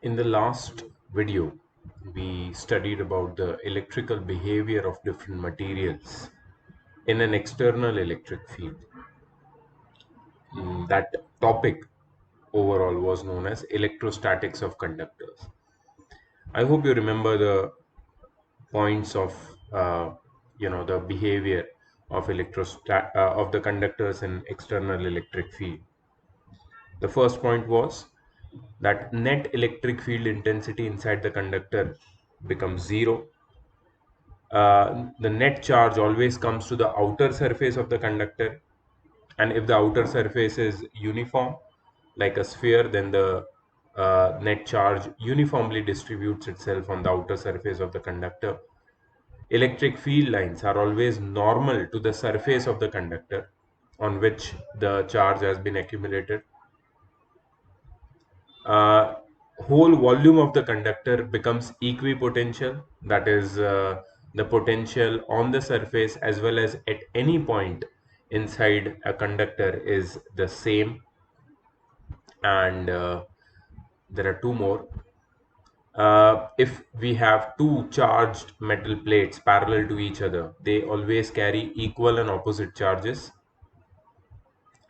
In the last video, we studied about the electrical behavior of different materials in an external electric field. That topic overall was known as electrostatics of conductors. I hope you remember the points of the behavior of of the conductors in external electric field. The first point was that net electric field intensity inside the conductor becomes zero. The net charge always comes to the outer surface of the conductor, and if the outer surface is uniform like a sphere, then the net charge uniformly distributes itself on the outer surface of the conductor. Electric field lines are always normal to the surface of the conductor on which the charge has been accumulated. uh, Whole volume of the conductor becomes equipotential, that is, the potential on the surface as well as at any point inside a conductor is the same. And there are two more. If we have two charged metal plates parallel to each other, they always carry equal and opposite charges,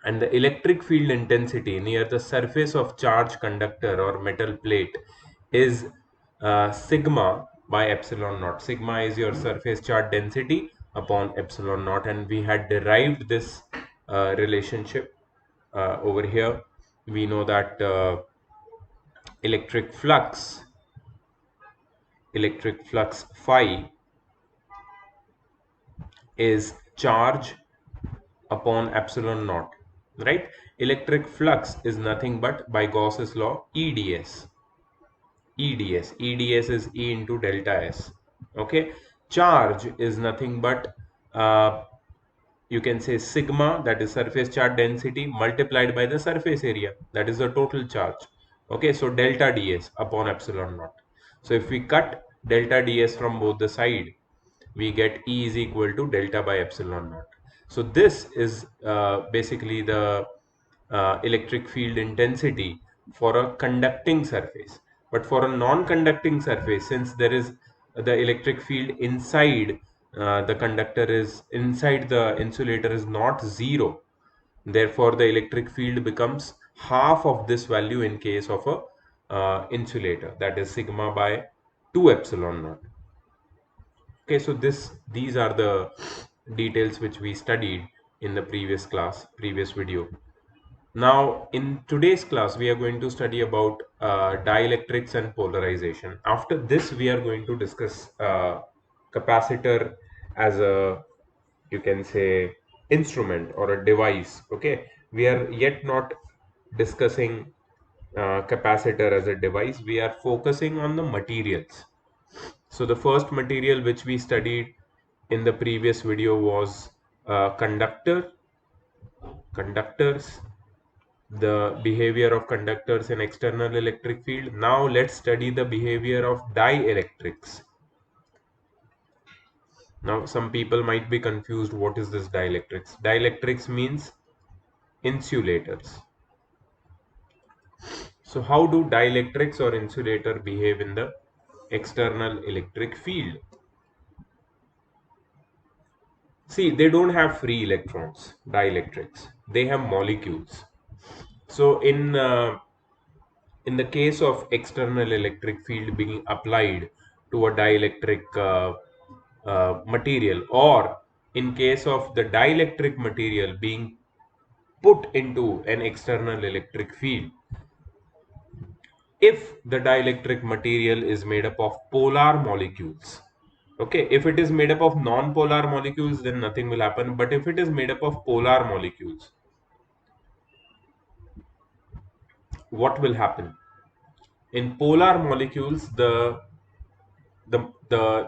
and the electric field intensity near the surface of charged conductor or metal plate is sigma by epsilon naught. Sigma is your surface charge density upon epsilon naught, and we had derived this relationship over here. We know that electric flux phi is charge upon epsilon naught, right? Electric flux is nothing but, by Gauss's law, EDS. EDS is E into delta S. Okay, charge is nothing but you can say sigma, that is surface charge density, multiplied by the surface area, that is the total charge. Okay, so delta ds upon epsilon naught. So if we cut delta ds from both the side, we get E is equal to delta by epsilon naught. So this is basically the electric field intensity for a conducting surface. But for a non-conducting surface, since there is the electric field inside the conductor is inside the insulator is not zero, therefore the electric field becomes half of this value in case of a insulator, that is sigma by 2 epsilon naught. Okay, so these are the details which we studied in the previous video. Now, in today's class, we are going to study about dielectrics and polarization. After this, we are going to discuss capacitor as a, you can say, instrument or a device. Okay, we are yet not discussing capacitor as a device. We are focusing on the materials. So the first material which we studied in the previous video was conductors, the behavior of conductors in external electric field. Now let's study the behavior of dielectrics. Now some people might be confused, what is this dielectrics? Dielectrics means insulators. So how do dielectrics or insulator behave in the external electric field? See, they don't have free electrons, dielectrics. They have molecules. So in the case of external electric field being applied to a dielectric material, or in case of the dielectric material being put into an external electric field, if the dielectric material is made up of polar molecules, okay, if it is made up of non-polar molecules, then nothing will happen. But if it is made up of polar molecules, what will happen? In polar molecules, the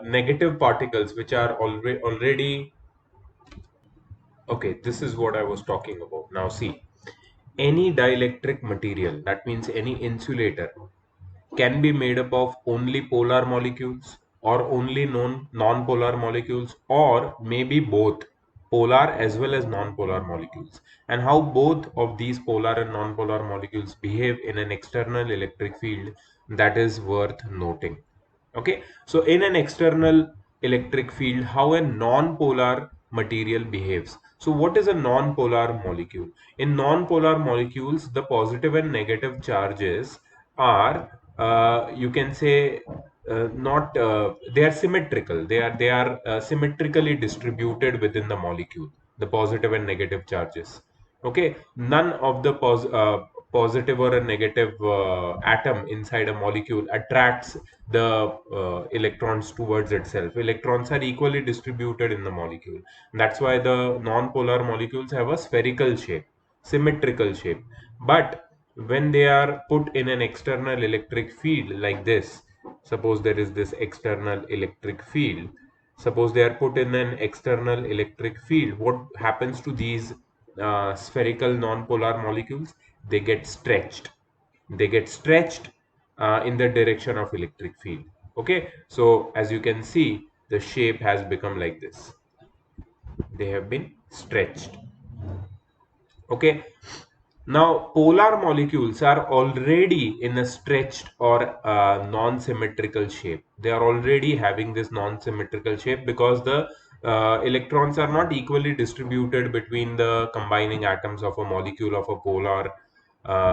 negative particles which are already okay, this is what I was talking about. Now see, any dielectric material, that means any insulator, can be made up of only polar molecules or only non-polar molecules, or maybe both. polar as well as non-polar molecules, and how both of these polar and non-polar molecules behave in an external electric field, that is worth noting. Okay, so in an external electric field, how a non-polar material behaves. So what is a non-polar molecule? In non-polar molecules, the positive and negative charges are, you can say, not they are symmetrical. They are symmetrically distributed within the molecule, the positive and negative charges. Okay, none of the positive or a negative atom inside a molecule attracts the electrons towards itself. Electrons are equally distributed in the molecule. That's why the non-polar molecules have a spherical shape, symmetrical shape. But when they are put in an external electric field like this, suppose there is this external electric field, suppose they are put in an external electric field, what happens to these spherical non-polar molecules? They get stretched. They get stretched in the direction of electric field. Okay, so as you can see, the shape has become like this. They have been stretched. Okay, now polar molecules are already in a stretched or non-symmetrical shape. They are already having this non-symmetrical shape because the electrons are not equally distributed between the combining atoms of a molecule of a polar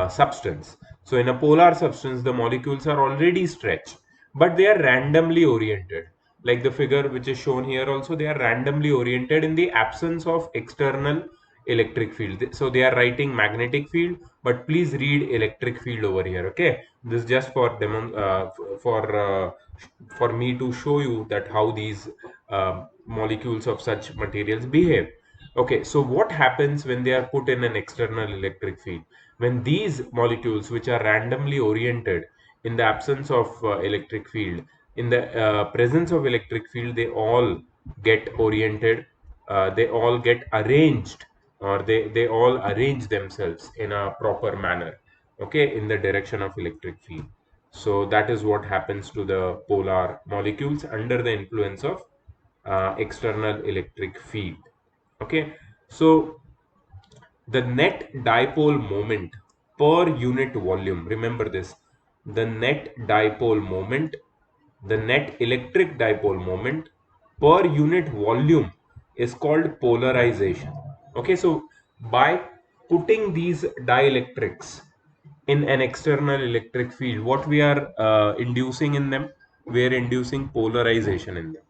substance. So in a polar substance, the molecules are already stretched, but they are randomly oriented. Like the figure which is shown here also, they are randomly oriented in the absence of external electric field. So they are writing magnetic field, but please read electric field over here. Okay, this is just for for me to show you that how these molecules of such materials behave. Okay, so what happens when they are put in an external electric field? When these molecules, which are randomly oriented in the absence of electric field, in the presence of electric field, they all get oriented, they all get arranged, or they all arrange themselves in a proper manner, okay, in the direction of electric field. So that is what happens to the polar molecules under the influence of external electric field. Okay, so the net dipole moment per unit volume, remember this, the net dipole moment, the net electric dipole moment per unit volume is called polarization. Okay, so by putting these dielectrics in an external electric field, what we are inducing in them? We are inducing polarization in them.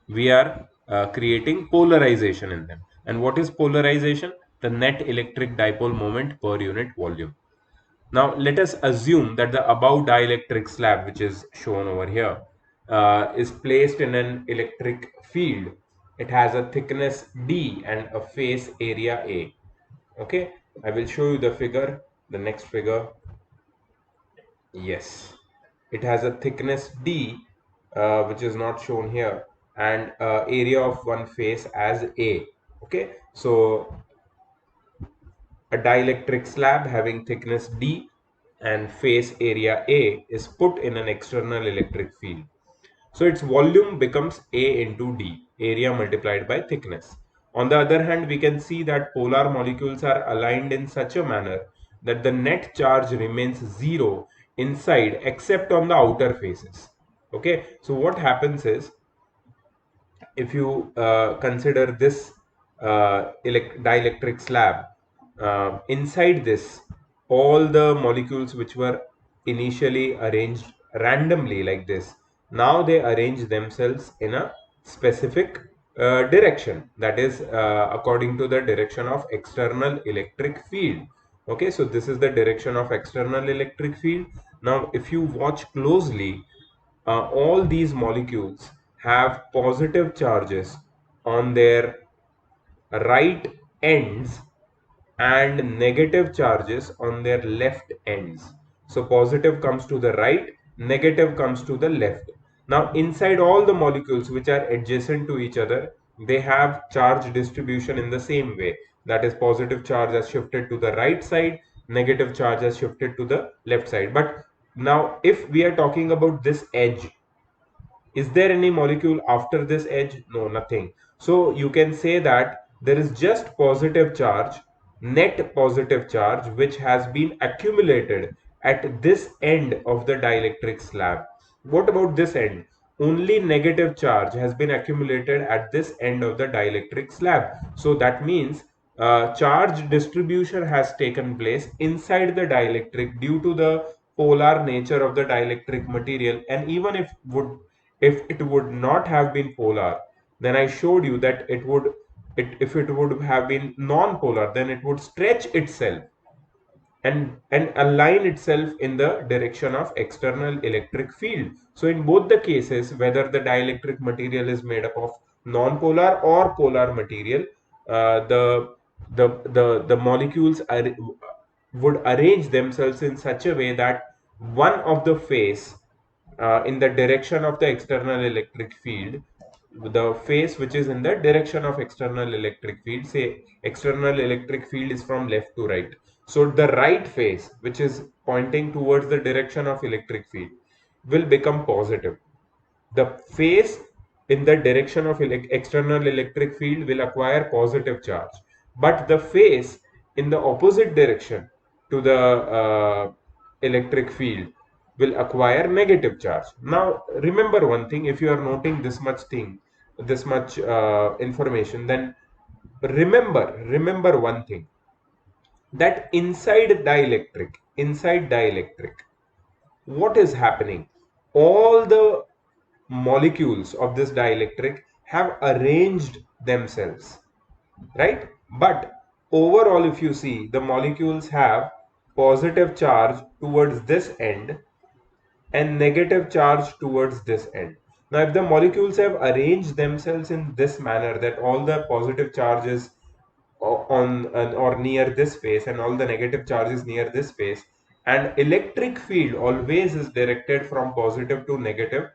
We are creating polarization in them. And what is polarization? The net electric dipole moment per unit volume. Now let us assume that the above dielectric slab, which is shown over here, is placed in an electric field. It has a thickness D and a face area A. Okay, I will show you the figure, the next figure. Yes, it has a thickness D, which is not shown here, and area of one face as A. Okay, so a dielectric slab having thickness D and face area A is put in an external electric field. So its volume becomes A into D, area multiplied by thickness. On the other hand, we can see that polar molecules are aligned in such a manner that the net charge remains zero inside except on the outer faces. Okay, so what happens is, if you consider this dielectric slab, inside this, all the molecules which were initially arranged randomly like this, now they arrange themselves in a specific direction, that is according to the direction of external electric field. Okay, so this is the direction of external electric field. Now if you watch closely, all these molecules have positive charges on their right ends and negative charges on their left ends. So positive comes to the right, negative comes to the left. Now inside all the molecules which are adjacent to each other, they have charge distribution in the same way. That is, positive charge has shifted to the right side, negative charge has shifted to the left side. But now if we are talking about this edge, is there any molecule after this edge? No, nothing. So you can say that there is just positive charge, net positive charge, which has been accumulated at this end of the dielectric slab. What about this end? Only negative charge has been accumulated at this end of the dielectric slab. So that means charge distribution has taken place inside the dielectric due to the polar nature of the dielectric material. And even if it would not have been polar, then I showed you that if it would have been non-polar, then it would stretch itself and align itself in the direction of external electric field. So in both the cases, whether the dielectric material is made up of non-polar or polar material, the molecules would arrange themselves in such a way that one of the phase in the direction of the external electric field, the phase which is in the direction of external electric field, say external electric field is from left to right, so the right phase which is pointing towards the direction of electric field will become positive. The phase in the direction of external electric field will acquire positive charge, but the phase in the opposite direction to the electric field will acquire negative charge. Now remember one thing, if you are noting this much information, then remember one thing, that inside dielectric, what is happening? All the molecules of this dielectric have arranged themselves, right? But overall, if you see, the molecules have positive charge towards this end and negative charge towards this end. Now, if the molecules have arranged themselves in this manner, that all the positive charges on or near this face and all the negative charges near this face, and electric field always is directed from positive to negative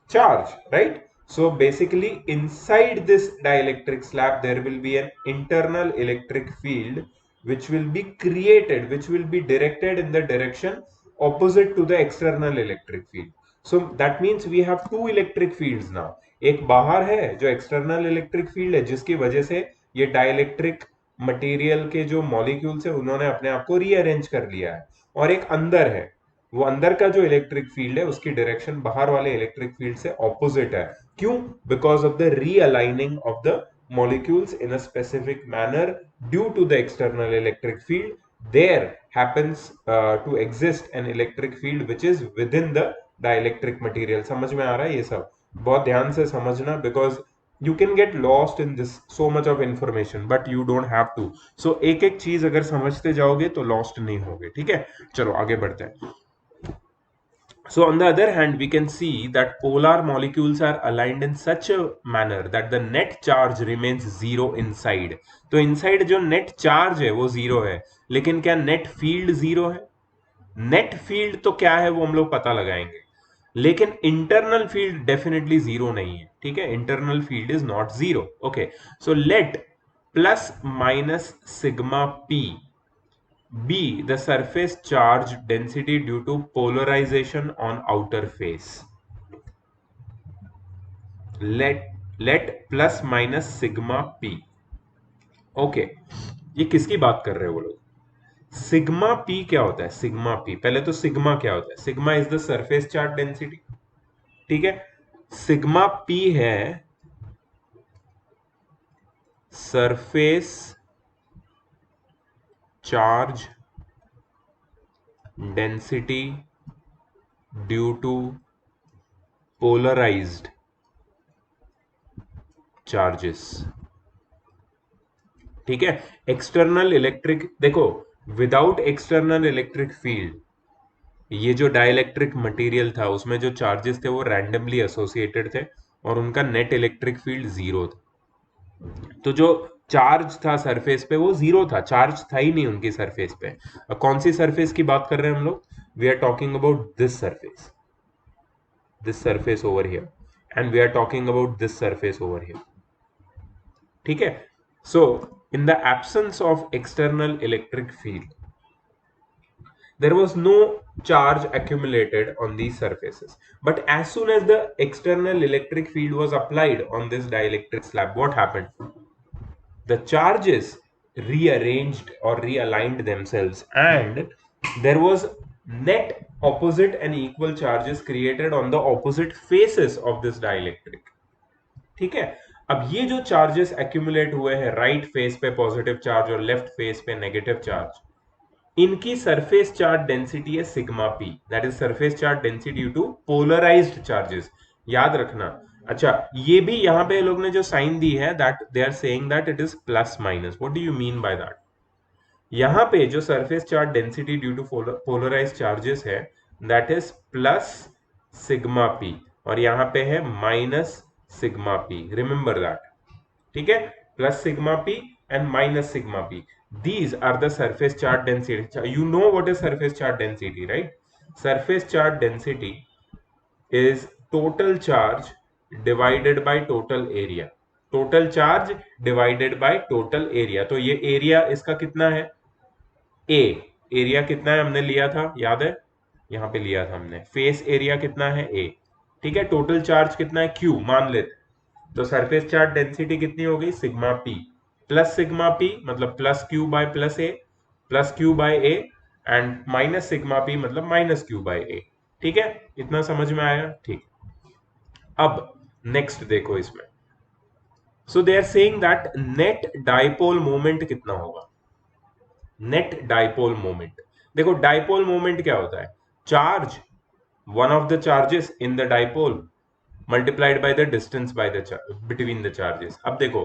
charge, right? So basically inside this dielectric slab there will be an internal electric field which will be created, which will be directed in the direction opposite to the external electric field. So that means we have two electric fields now. एक बाहर है जो external electric field है, जिसकी वजह से ये dielectric material के जो मॉलिक्यूल्स है उन्होंने अपने आप को रीअरेंज कर लिया है, और एक अंदर है, वो अंदर का जो इलेक्ट्रिक फील्ड है उसकी डायरेक्शन बाहर वाले इलेक्ट्रिक फील्ड से ऑपोजिट है. क्यों? Because of the realigning of the molecules in a specific manner due to the external electric field. There happens to exist an electric field which is within the dielectric material. समझ में आ रहा है ये सब? बहुत ध्यान से समझना, because you can get lost in this so much of information but you don't have to. So एक एक चीज अगर समझते जाओगे तो lost नहीं होगे. ठीक है, चलो आगे बढ़ते हैं. So on the other hand, we can see that polar molecules are aligned in such a manner that the net charge remains zero inside. तो inside जो net charge है वो zero है, लेकिन क्या net field zero है? Net field तो क्या है वो हम लोग पता लगाएंगे, लेकिन internal field definitely zero नहीं है. ठीक है, internal field is not zero. Okay, so let plus minus sigma p B. The surface charge density due to polarization on outer face. Let plus minus sigma P. Okay, ये किसकी बात कर रहे हो वो लोग? सिग्मा पी क्या होता है? सिग्मा पी, पहले तो सिग्मा क्या होता है? Sigma is the surface charge density. ठीक है, सिग्मा पी है surface charge density due to polarized charges. ठीक है, एक्सटर्नल इलेक्ट्रिक, देखो विदाउट एक्सटर्नल इलेक्ट्रिक फील्ड ये जो डाइलेक्ट्रिक मटेरियल था उसमें जो चार्जेस थे वो रैंडमली एसोसिएटेड थे और उनका नेट इलेक्ट्रिक फील्ड जीरो था. तो जो चार्ज था सरफेस पे वो जीरो था, चार्ज था ही नहीं उनकी सरफेस पे. कौन सी सरफेस की बात कर रहे हैं हम लोग? We are talking about this surface over here, and we are talking about this surface over here. ठीक है, so in the absence of external electric field there was no charge accumulated on these surfaces, but as soon as the external electric field was applied on this dielectric slab, what happened? the charges rearranged or realigned themselves and there was net opposite and equal charges created on the opposite faces of this dielectric. ठीक है, अब ये जो charges accumulate हुए हैं right face पे positive charge और left face पे नेगेटिव चार्ज, इनकी सरफेस चार्ज डेंसिटी है sigma P, that is surface charge density due to polarised charges, याद रखना। अच्छा, ये भी यहां पे लोग ने जो साइन दी है that they are saying that it is plus minus, what do you mean by that? यहां पे जो surface charge density due to polarised charges है that is plus sigma P और यहां पे है minus sigma P, remember that. ठीक है, plus sigma P and minus sigma p, these are the surface charge density. You know what is surface charge density, right? Surface charge density is total charge divided by total area, total charge divided by total area। तो ये area इसका कितना है? a, area कितना है हमने लिया था, याद है? यहां पे लिया था हमने, फेस एरिया कितना है a, ठीक है। टोटल चार्ज कितना है q मान लेते, तो सरफेस चार्ज डेंसिटी कितनी हो गई? Sigma P plus sigma P, मतलब plus Q by plus Q by A and minus sigma P मतलब माइनस क्यू बाय ए। ठीक है, इतना समझ में आया? ठीक। अब नेक्स्ट देखो इसमें, so they are saying that net dipole moment कितना होगा? नेट डाइपोल मोमेंट, देखो डाइपोल मोमेंट क्या होता है? Charge, one of the charges in the dipole multiplied by the distance by the between the charges। अब देखो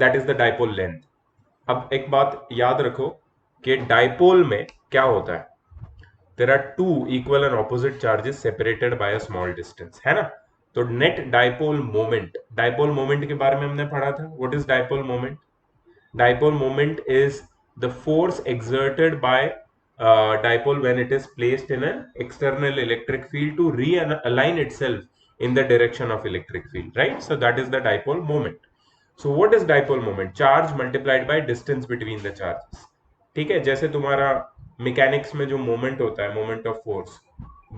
that is the dipole length। अब एक बात याद रखो कि डाइपोल में क्या होता है, there are two equal and opposite charges separated by a small distance, है ना? तो नेट डाइपोल मोमेंट के बारे में हमने पढ़ा था। What is dipole moment? Dipole moment is the force exerted by dipole when it is placed in an external electric field to realign itself in the direction of electric field, right? So that is the dipole moment। So what is dipole moment? Charge multiplied by distance between the charges। ठीक है, जैसे तुम्हारा mechanics में जो moment होता है, moment of force,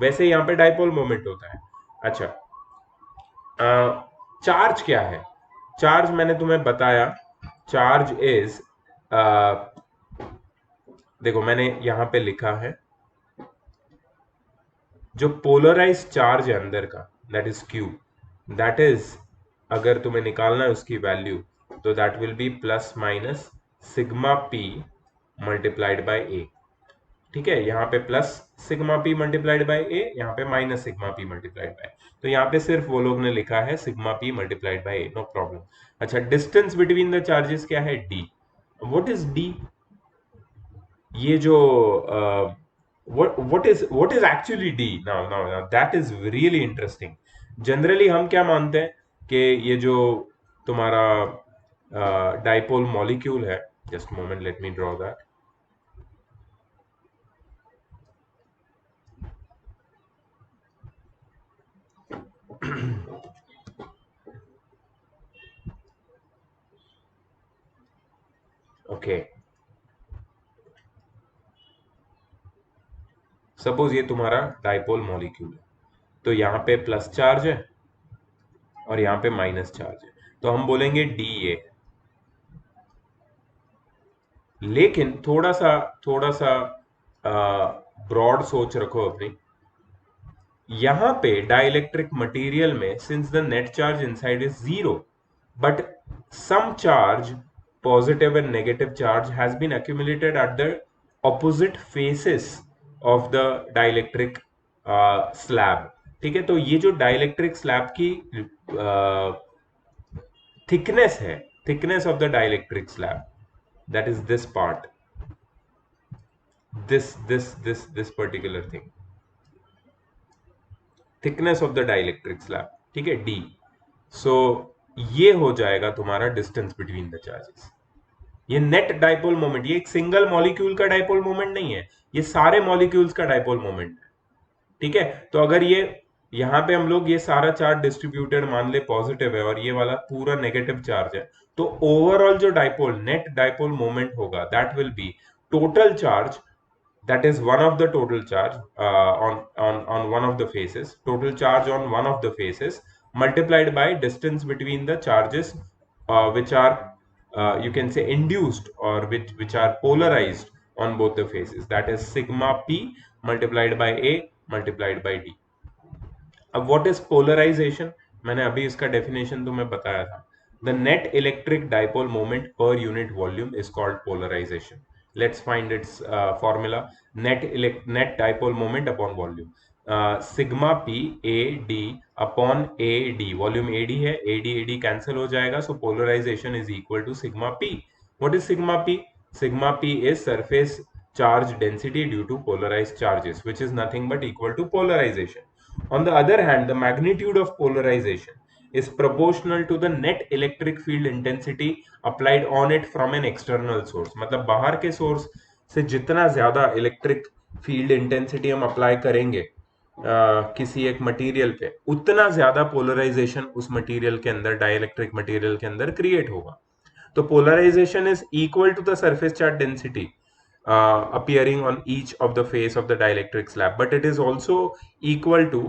वैसे यहाँ पे डाइपोल मोमेंट होता है। अच्छा, चार्ज क्या है? चार्ज मैंने तुम्हें बताया, चार्ज इज देखो मैंने यहां पे लिखा है जो पोलराइज चार्ज है अंदर का, that is Q, that is अगर तुम्हें निकालना है उसकी वैल्यू तो that will be plus minus sigma P multiplied by A. ठीक है, यहाँ पे plus sigma P multiplied by A, यहाँ पे minus sigma P multiplied by, तो यहाँ पे सिर्फ वो लोग ने लिखा है sigma P multiplied by A, no problem. अच्छा, डिस्टेंस बिटवीन द चार्जेस क्या है? डी। What is D? ये जो what is actually d? Now that is really interesting। Generally हम क्या मानते हैं कि ये जो तुम्हारा डाइपोल मॉलिक्यूल है, just moment let me draw that. Okay, suppose ये तुम्हारा डाइपोल मॉलिक्यूल है, तो यहाँ पे प्लस चार्ज है और यहाँ पे माइनस चार्ज है, तो हम बोलेंगे डी ए। लेकिन थोड़ा सा ब्रॉड सोच रखो अपनी। यहां पे डाइलेक्ट्रिक मटेरियल में since the net charge inside is zero, but some charge, positive and negative charge has been accumulated at the opposite faces of the dielectric slab। ठीक है, तो ये जो डाइलेक्ट्रिक स्लैब की थिकनेस है, thickness of the dielectric slab, that is this part, this particular thing, thickness of the dielectric slab. ठीक है, D. सो ये हो जाएगा तुम्हारा डिस्टेंस बिटवीन द चार्जेस। ये नेट डाइपोल मोमेंट, ये एक सिंगल मॉलिक्यूल का डाइपोल मोमेंट नहीं है, ये सारे मॉलिक्यूल्स का डाइपोल मोमेंट है। ठीक है, तो अगर ये यहां पे हम लोग ये सारा चार्ज डिस्ट्रीब्यूटेड मान ले पॉजिटिव है और ये वाला पूरा नेगेटिव चार्ज है, तो ओवरऑल जो डाइपोल नेट डाइपोल मोमेंट होगा that will B total charge, that is one of the total charge on one of the faces, total charge on one of the faces multiplied by distance between the charges which are you can say induced or which are polarized on both the faces, that is sigma p multiplied by a multiplied by d. अब what is polarisation, मैंने अभी इसका definition तुम्हें बताया था. The net electric dipole moment per unit volume is called polarisation. Let's find its formula. Net dipole moment upon volume sigma P A D upon A D. Volume A D है, A D cancel हो जाएगा, so polarisation is equal to sigma P. What is sigma P? Sigma P is surface charge density due to polarized charges, which is nothing but equal to polarization. On the other hand, the magnitude of polarization is proportional to the net electric field intensity applied on it from an external source. मतलब बाहर के source से जितना ज्यादा electric field intensity हम apply करेंगे किसी एक मटेरियल पे, उतना ज्यादा पोलराइजेशन उस मटेरियल के अंदर, डाइलेक्ट्रिक मटेरियल के अंदर क्रिएट होगा. तो polarisation is equal to the surface charge density appearing on each of the face of the dielectric slab, but it is also equal to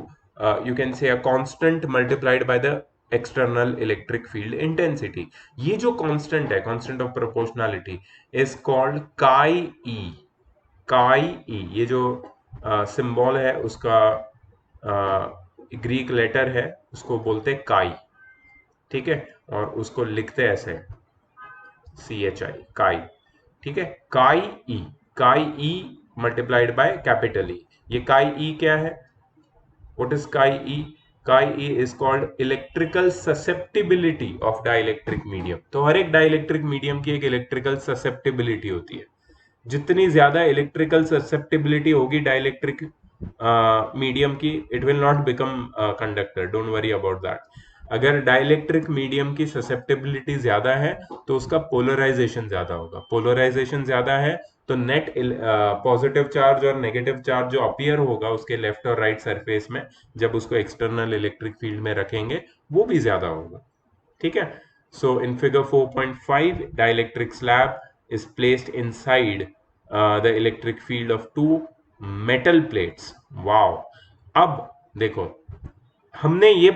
you can say a constant multiplied by the external electric field intensity. ये जो constant है, constant of proportionality, is called chi e. chi e ये जो symbol है उसका Greek letter है, उसको बोलते हैं काई. ठीक है, और उसको लिखते हैं ऐसे CHI, काई. ठीक है, काई ई मल्टीप्लाइड बाय कैपिटल ई. ये काई ई क्या है? व्हाट इज काई ई? काई E is called electrical susceptibility of dielectric medium. तो हर एक डाइलेक्ट्रिक मीडियम की एक इलेक्ट्रिकल ससेप्टिबिलिटी होती है. जितनी ज्यादा इलेक्ट्रिकल ससेप्टिबिलिटी होगी डाइलेक्ट्रिक मीडियम की, it will not become conductor. Don't worry about that. अगर डाइलेक्ट्रिक मीडियम की ससेप्टिबिलिटी ज्यादा है तो उसका पोलराइजेशन ज्यादा होगा. पोलराइजेशन ज्यादा है तो नेट पॉजिटिव चार्ज और नेगेटिव चार्ज जो अपीयर होगा उसके लेफ्ट और राइट सरफेस में, जब उसको एक्सटर्नल इलेक्ट्रिक फील्ड में रखेंगे, वो भी ज्यादा होगा. ठीक है. So in figure 4.5 dielectric slab is placed inside the electric field of two metal plates. wow. अब देखो, हमने ये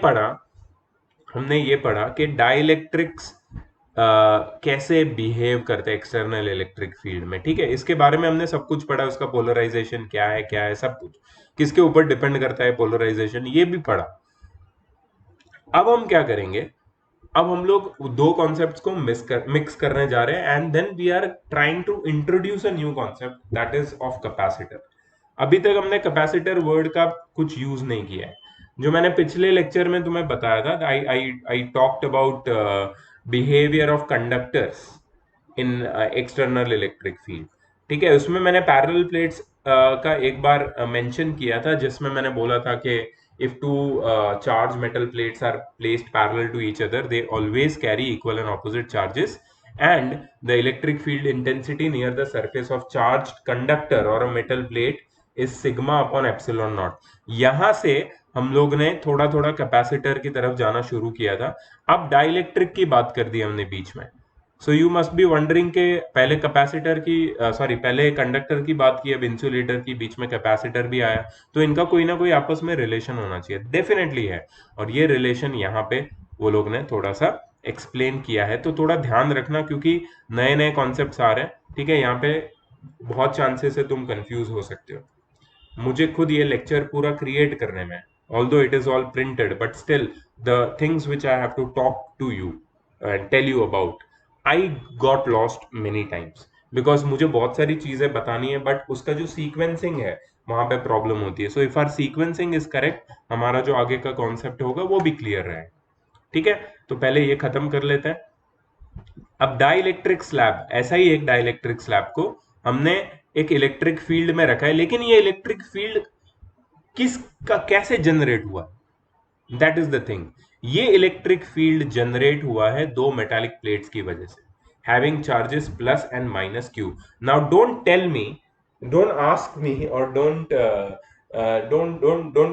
पढ़ा कि डाइलेक्ट्रिक्स कैसे बिहेव करते हैं एक्सटर्नल इलेक्ट्रिक फील्ड में. ठीक है, इसके बारे में हमने सब कुछ पढ़ा. उसका पोलराइजेशन क्या है सब कुछ, किसके ऊपर डिपेंड करता है पोलराइजेशन, ये भी पढ़ा. अब हम क्या करेंगे? अब हम लोग दो कॉन्सेप्ट्स को मिक्स करने जा रहे हैं, and then we are trying to introduce a new concept, that is of capacitor. अभी तक हमने कैपेसिटर वर्ड का कुछ यूज नहीं किया है. जो मैंने पिछले लेक्चर में तुम्हें बताया था, I talked about behaviour of conductors in external electric field. ठीक है, उसमें मैंने पैरेलल प्लेट्स का एक बार मेंशन किया था, जिसमें मैंने बोला था कि if two charged metal plates are placed parallel to each other, they always carry equal and opposite charges, and the electric field intensity near the surface of charged conductor or a metal plate is sigma upon epsilon naught. यहां से हम लोग ने थोड़ा थोड़ा capacitor की तरफ जाना शुरू किया था. अब डाइलेक्ट्रिक की बात कर दी हमने बीच में. So you must be wondering के पहले कैपेसिटर की पहले कंडक्टर की बात की, अब इंसुलेटर की, बीच में कैपेसिटर भी आया, तो इनका कोई ना कोई आपस में रिलेशन होना चाहिए. डेफिनेटली है, और ये रिलेशन यहाँ पे वो लोग ने थोड़ा सा एक्सप्लेन किया है. तो थोड़ा ध्यान रखना, क्योंकि नए नए कॉन्सेप्ट्स आ रहे हैं. ठीक है, यहाँ पे बहुत चांसेस है तुम कंफ्यूज हो सकते हो. मुझे खुद ये लेक्चर पूरा क्रिएट करने में, although it is all printed, but still the things which I have to talk to you and tell you about, I got lost many times because मुझे बहुत सारी चीजें बतानी है, बट उसका जो सीक्वेंसिंग है वहां पे प्रॉब्लम होती है. So if our sequencing is correct, हमारा जो आगे का कॉन्सेप्ट होगा वो भी क्लियर रहेगा. ठीक है, तो पहले ये खत्म कर लेते हैं. अब डाइलेक्ट्रिक स्लैब, ऐसा ही एक डाइलेक्ट्रिक स्लैब को हमने एक इलेक्ट्रिक फील्ड में रखा है, लेकिन ये इलेक्ट्रिक फील्ड किसका कैसे जनरेट हुआ, दैट इज द थिंग. ये इलेक्ट्रिक फील्ड जनरेट हुआ है दो मेटालिक प्लेट्स की वजह से, having charges plus and minus Q. Now don't tell me, don't ask me, और डोंट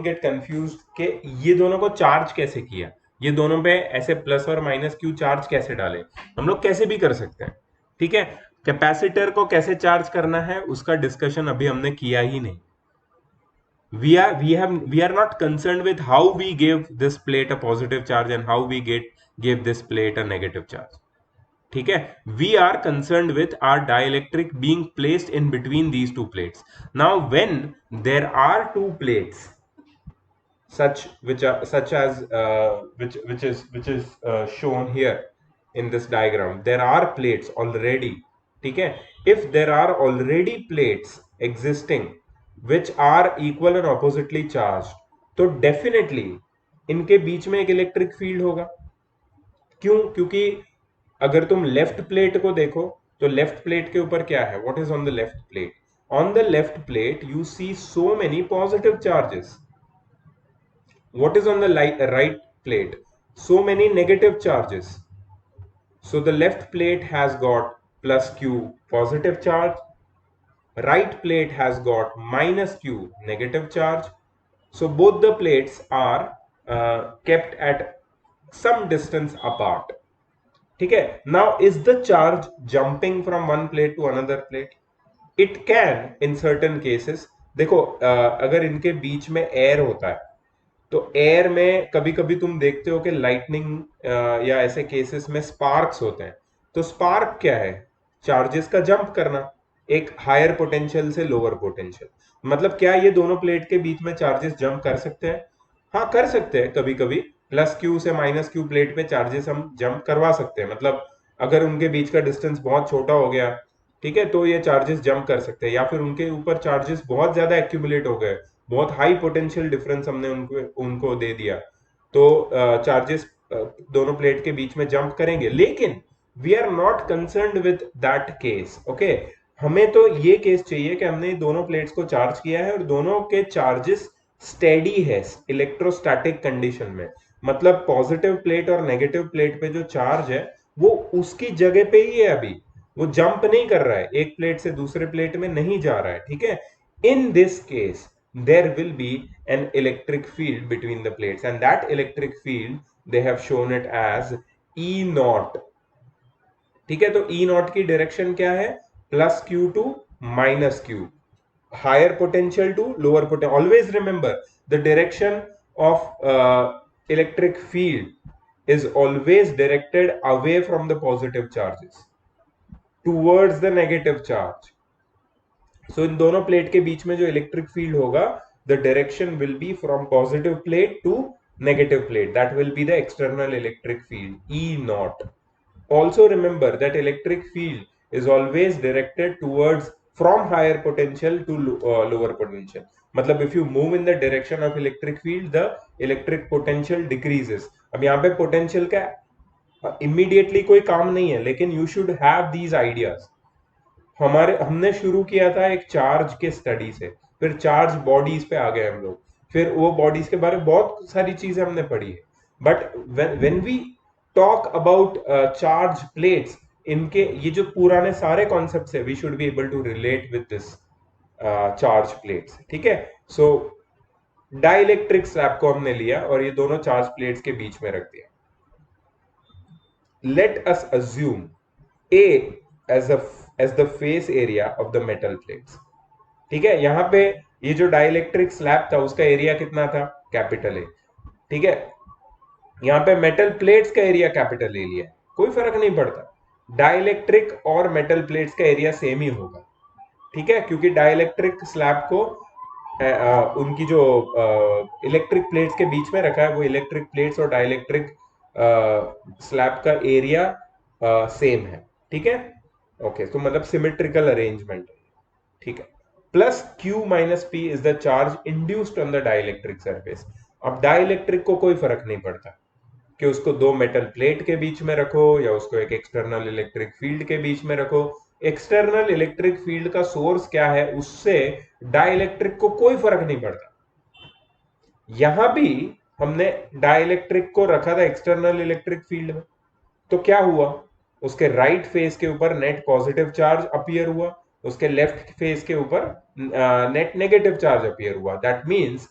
गेट कंफ्यूज्ड कि ये दोनों को चार्ज कैसे किया, ये दोनों पे ऐसे प्लस और माइनस क्यू चार्ज कैसे डाले. हम लोग कैसे भी कर सकते हैं. ठीक है, कैपेसिटर को कैसे चार्ज करना है उसका डिस्कशन अभी हमने किया ही नहीं. we are not concerned with how we gave this plate a positive charge and how we gave this plate a negative charge. ठीक है, we are concerned with our dielectric being placed in between these two plates. Now when there are two plates such as which is shown here in this diagram, there are plates already. ठीक है, if there are already plates existing which are equal and oppositely charged, तो definitely इनके बीच में एक electric field होगा. क्यों? क्योंकि अगर तुम लेफ्ट प्लेट को देखो तो लेफ्ट प्लेट के ऊपर क्या है? What is on the left plate? On the left plate you see so many positive charges. What is on the right plate? So many negative charges. So the left plate has got plus q positive charge, right plate has got minus q negative charge. So both the plates are kept at some distance apart. ठीक है. Now is the charge jumping from one plate to another plate? It can in certain cases. देखो अगर इनके बीच में air होता है तो एयर में कभी कभी तुम देखते हो कि लाइटनिंग या ऐसे केसेस में स्पार्क्स होते हैं. तो स्पार्क क्या है? चार्जेस का जंप करना, एक हायर पोटेंशियल से लोअर पोटेंशियल. मतलब क्या ये दोनों प्लेट के बीच में चार्जेस जंप कर सकते हैं? हाँ, कर सकते हैं. कभी कभी प्लस क्यू से माइनस क्यू प्लेट पे चार्जेस हम जंप करवा सकते हैं. मतलब अगर उनके बीच का डिस्टेंस बहुत छोटा हो गया, ठीक है, तो ये चार्जेस जंप कर सकते हैं. या फिर उनके ऊपर चार्जेस बहुत ज्यादा एक्यूमुलेट हो गए, बहुत हाई पोटेंशियल डिफरेंस हमने उनको उनको दे दिया, तो चार्जेस दोनों प्लेट के बीच में जंप करेंगे. लेकिन we are not concerned with that case. Okay, हमें तो ये केस चाहिए कि हमने दोनों प्लेट्स को चार्ज किया है और दोनों के चार्जेस स्टेडी है इलेक्ट्रोस्टैटिक कंडीशन में. मतलब पॉजिटिव प्लेट और नेगेटिव प्लेट पे जो चार्ज है वो उसकी जगह पे ही है. अभी वो जंप नहीं कर रहा है, एक प्लेट से दूसरे प्लेट में नहीं जा रहा है. ठीक है, in this case there will be an electric field between the plates, and that electric field they have shown it as E naught. ठीक है, तो E naught की डायरेक्शन क्या है? Plus Q to minus Q, higher potential to lower potential. Always remember the direction of electric field is always directed away from the positive charges towards the negative charge. So इन दोनों plate के बीच में जो electric field होगा, the direction will be from positive plate to negative plate. That will be the external electric field, E naught. Also remember that electric field is always directed towards from higher potential to lower potential. मतलब if you move in the direction of electric field, the electric potential decreases. अब यहाँ पे potential का immediately कोई काम नहीं है, लेकिन you should have these ideas. हमने शुरू किया था एक चार्ज के स्टडी से, फिर चार्ज बॉडीज पे आ गए हम लोग, फिर वो बॉडीज के बारे में बहुत सारी चीजें हमने पढ़ी है. But when we talk about charge plates, इनके ये जो पुराने सारे कॉन्सेप्ट्स है, we should be able to relate with this charge plates. ठीक है, सो डाइलेक्ट्रिक स्लैब को हमने लिया और ये दोनों चार्ज प्लेट्स के बीच में रख दिया. Let us assume A as the face area of the metal plates. ठीक है, यहां पे ये जो डाइलेक्ट्रिक स्लैब था उसका एरिया कितना था? Capital A. ठीक है, यहां पे मेटल प्लेट्स का एरिया कैपिटल ए लिया, कोई फर्क नहीं पड़ता. डाइलेक्ट्रिक और मेटल प्लेट्स का एरिया सेम ही होगा. ठीक है, क्योंकि डाइलेक्ट्रिक स्लैब को उनकी जो इलेक्ट्रिक प्लेट्स के बीच में रखा है, वो इलेक्ट्रिक प्लेट्स और डाइलेक्ट्रिक स्लैब का एरिया सेम है. ठीक है, ओके, तो मतलब सिमेट्रिकल अरेंजमेंट. ठीक है, plus Q minus P is the charge induced on the dielectric surface. अब डाइलेक्ट्रिक को कोई फर्क नहीं पड़ता कि उसको दो मेटल प्लेट के बीच में रखो या उसको एक एक्सटर्नल इलेक्ट्रिक फील्ड के बीच में रखो. एक्सटर्नल इलेक्ट्रिक फील्ड का सोर्स क्या है, उससे डाइलेक्ट्रिक को कोई फर्क नहीं पड़ता. यहां भी हमने डाइलेक्ट्रिक को रखा था एक्सटर्नल इलेक्ट्रिक फील्ड में, तो क्या हुआ? उसके राइट फेस के ऊपर नेट पॉजिटिव चार्ज अपीयर हुआ, उसके लेफ्ट फेस के ऊपर नेट नेगेटिव चार्ज अपीयर हुआ. That means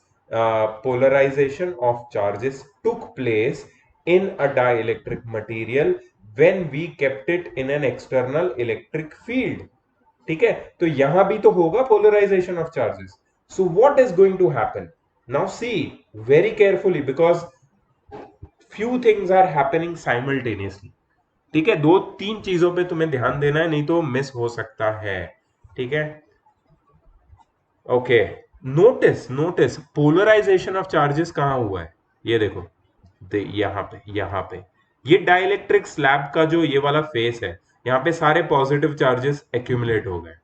polarization of charges took place in a dielectric material when we kept it in an external electric field. ठीक है, तो यहां भी तो होगा polarization of charges. So what is going to happen? Now see very carefully, because few things are happening simultaneously. ठीक है, दो तीन चीजों पे तुम्हें ध्यान देना है, नहीं तो मिस हो सकता है। ठीक है, okay. Notice notice polarisation of charges कहाँ हुआ है, ये देखो, यहाँ पे ये डाइलेक्ट्रिक स्लैब का जो ये वाला फेस है, यहाँ पे सारे पॉजिटिव चार्जेस एक्यूमुलेट हो गए,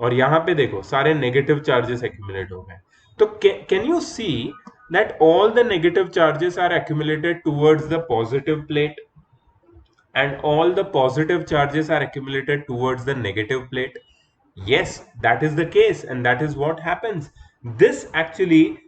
और यहां पे देखो सारे नेगेटिव चार्जेस एक्यूमुलेट हो गए। तो can you see that all the negative charges are accumulated towards the positive plate and all the positive charges are accumulated towards the negative plate? Yes, that is the case, and that is what happens. This actually,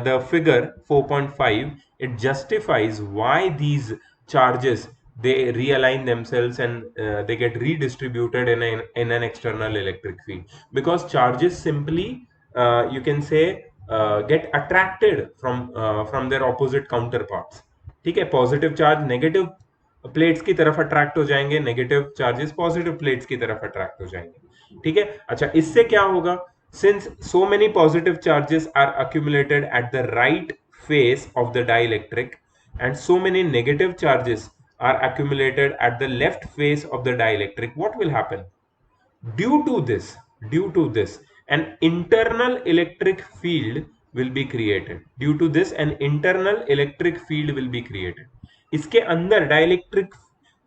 the figure 4.5, it justifies why these charges, they realign themselves and they get redistributed in an external electric field, because charges simply, you can say, get attracted from their opposite counterparts. ठीक है, positive charge negative plates की तरफ attract हो जाएंगे, negative charges positive plates की तरफ attract हो जाएंगे। ठीक है, अच्छा, इससे क्या होगा, since so many positive charges are accumulated at the right face of the dielectric and so many negative charges are accumulated at the left face of the dielectric, what will happen? Due to this an internal electric field will be created. Due to this an internal electric field will be created. इसके अंदर dielectric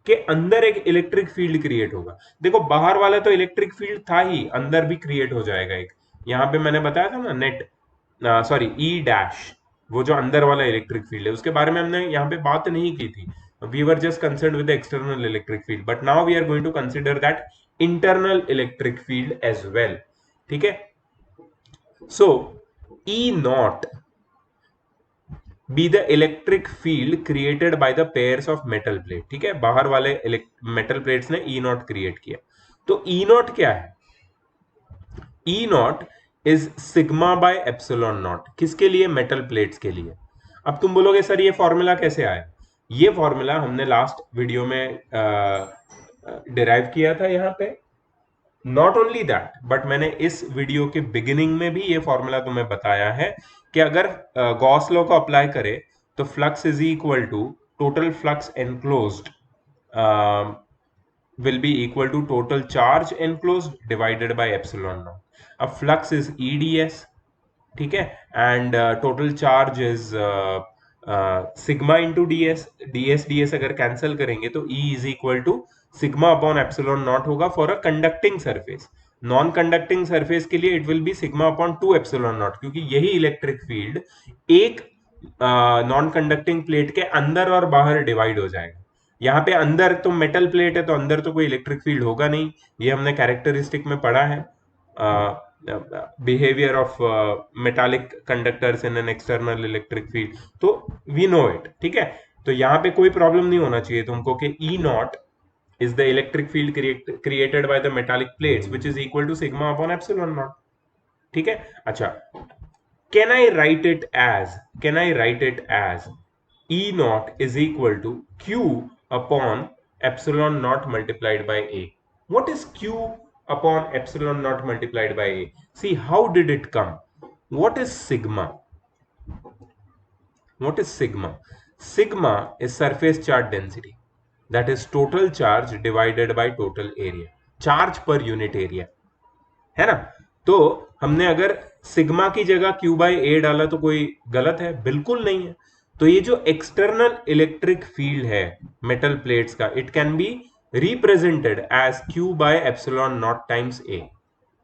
के अंदर एक electric field create होगा। देखो बाहर वाला तो इलेक्ट्रिक फील्ड था ही, अंदर भी क्रिएट हो जाएगा एक। यहाँ पे मैंने बताया था ना नेट, सॉरी ई डैश, वो जो अंदर वाला इलेक्ट्रिक फील्ड है, उसके बारे में हमने यहाँ पे बात नहीं की थी। We were just concerned with the external electric field, but now we are going to consider that internal electric field as well. ठीक है, so E naught be the electric field created by the pairs of metal plate। ठीक है, बाहर वाले metal plates ने ई not create किया। तो E not क्या है? E not is sigma by epsilon nought. किसके लिए? मेटल प्लेट्स के लिए। अब तुम बोलोगे सर ये फॉर्मूला कैसे आया? ये फॉर्मूला हमने लास्ट वीडियो में डिराइव किया था यहाँ पे। नॉट ओनली दैट, बट मैंने इस वीडियो के बिगिनिंग में भी ये फॉर्मूला तुम्हें बताया है कि अगर गॉस लॉ को अप्लाई करें तो flux is equal to total flux enclosed will be equal to total charge enclosed divided by epsilon naught. अब flux is EDS, ठीक है, and total charge is sigma into ds। ds अगर cancel करेंगे तो E is equal to sigma upon epsilon naught होगा for a conducting surface. Non conducting surface के लिए it will be sigma upon 2 epsilon not, क्योंकि यही electric field एक non conducting plate के अंदर और बाहर डिवाइड हो जाएगा। यहाँ पे अंदर तो मेटल प्लेट है तो अंदर तो कोई इलेक्ट्रिक फील्ड होगा नहीं, ये हमने कैरेक्टरिस्टिक में पढ़ा है, behaviour of metallic conductors in an external electric field, तो वी नो इट। ठीक है, तो यहाँ पे कोई प्रॉब्लम नहीं होना चाहिए तुमको कि ई not is the electric field created by the metallic plates which is equal to sigma upon epsilon naught। ठीक है, अच्छा, can I write it as E naught is equal to Q upon epsilon naught multiplied by A? What is Q upon epsilon naught multiplied by A? See, how did it come? What is sigma? Sigma is surface charge density, that is total charge divided by total area, charge per unit area, है ना। तो हमने अगर sigma की जगह Q by A डाला तो कोई गलत है? बिल्कुल नहीं है। तो ये जो एक्सटर्नल इलेक्ट्रिक फील्ड है मेटल प्लेट्स का, it can be represented as Q by epsilon not times A।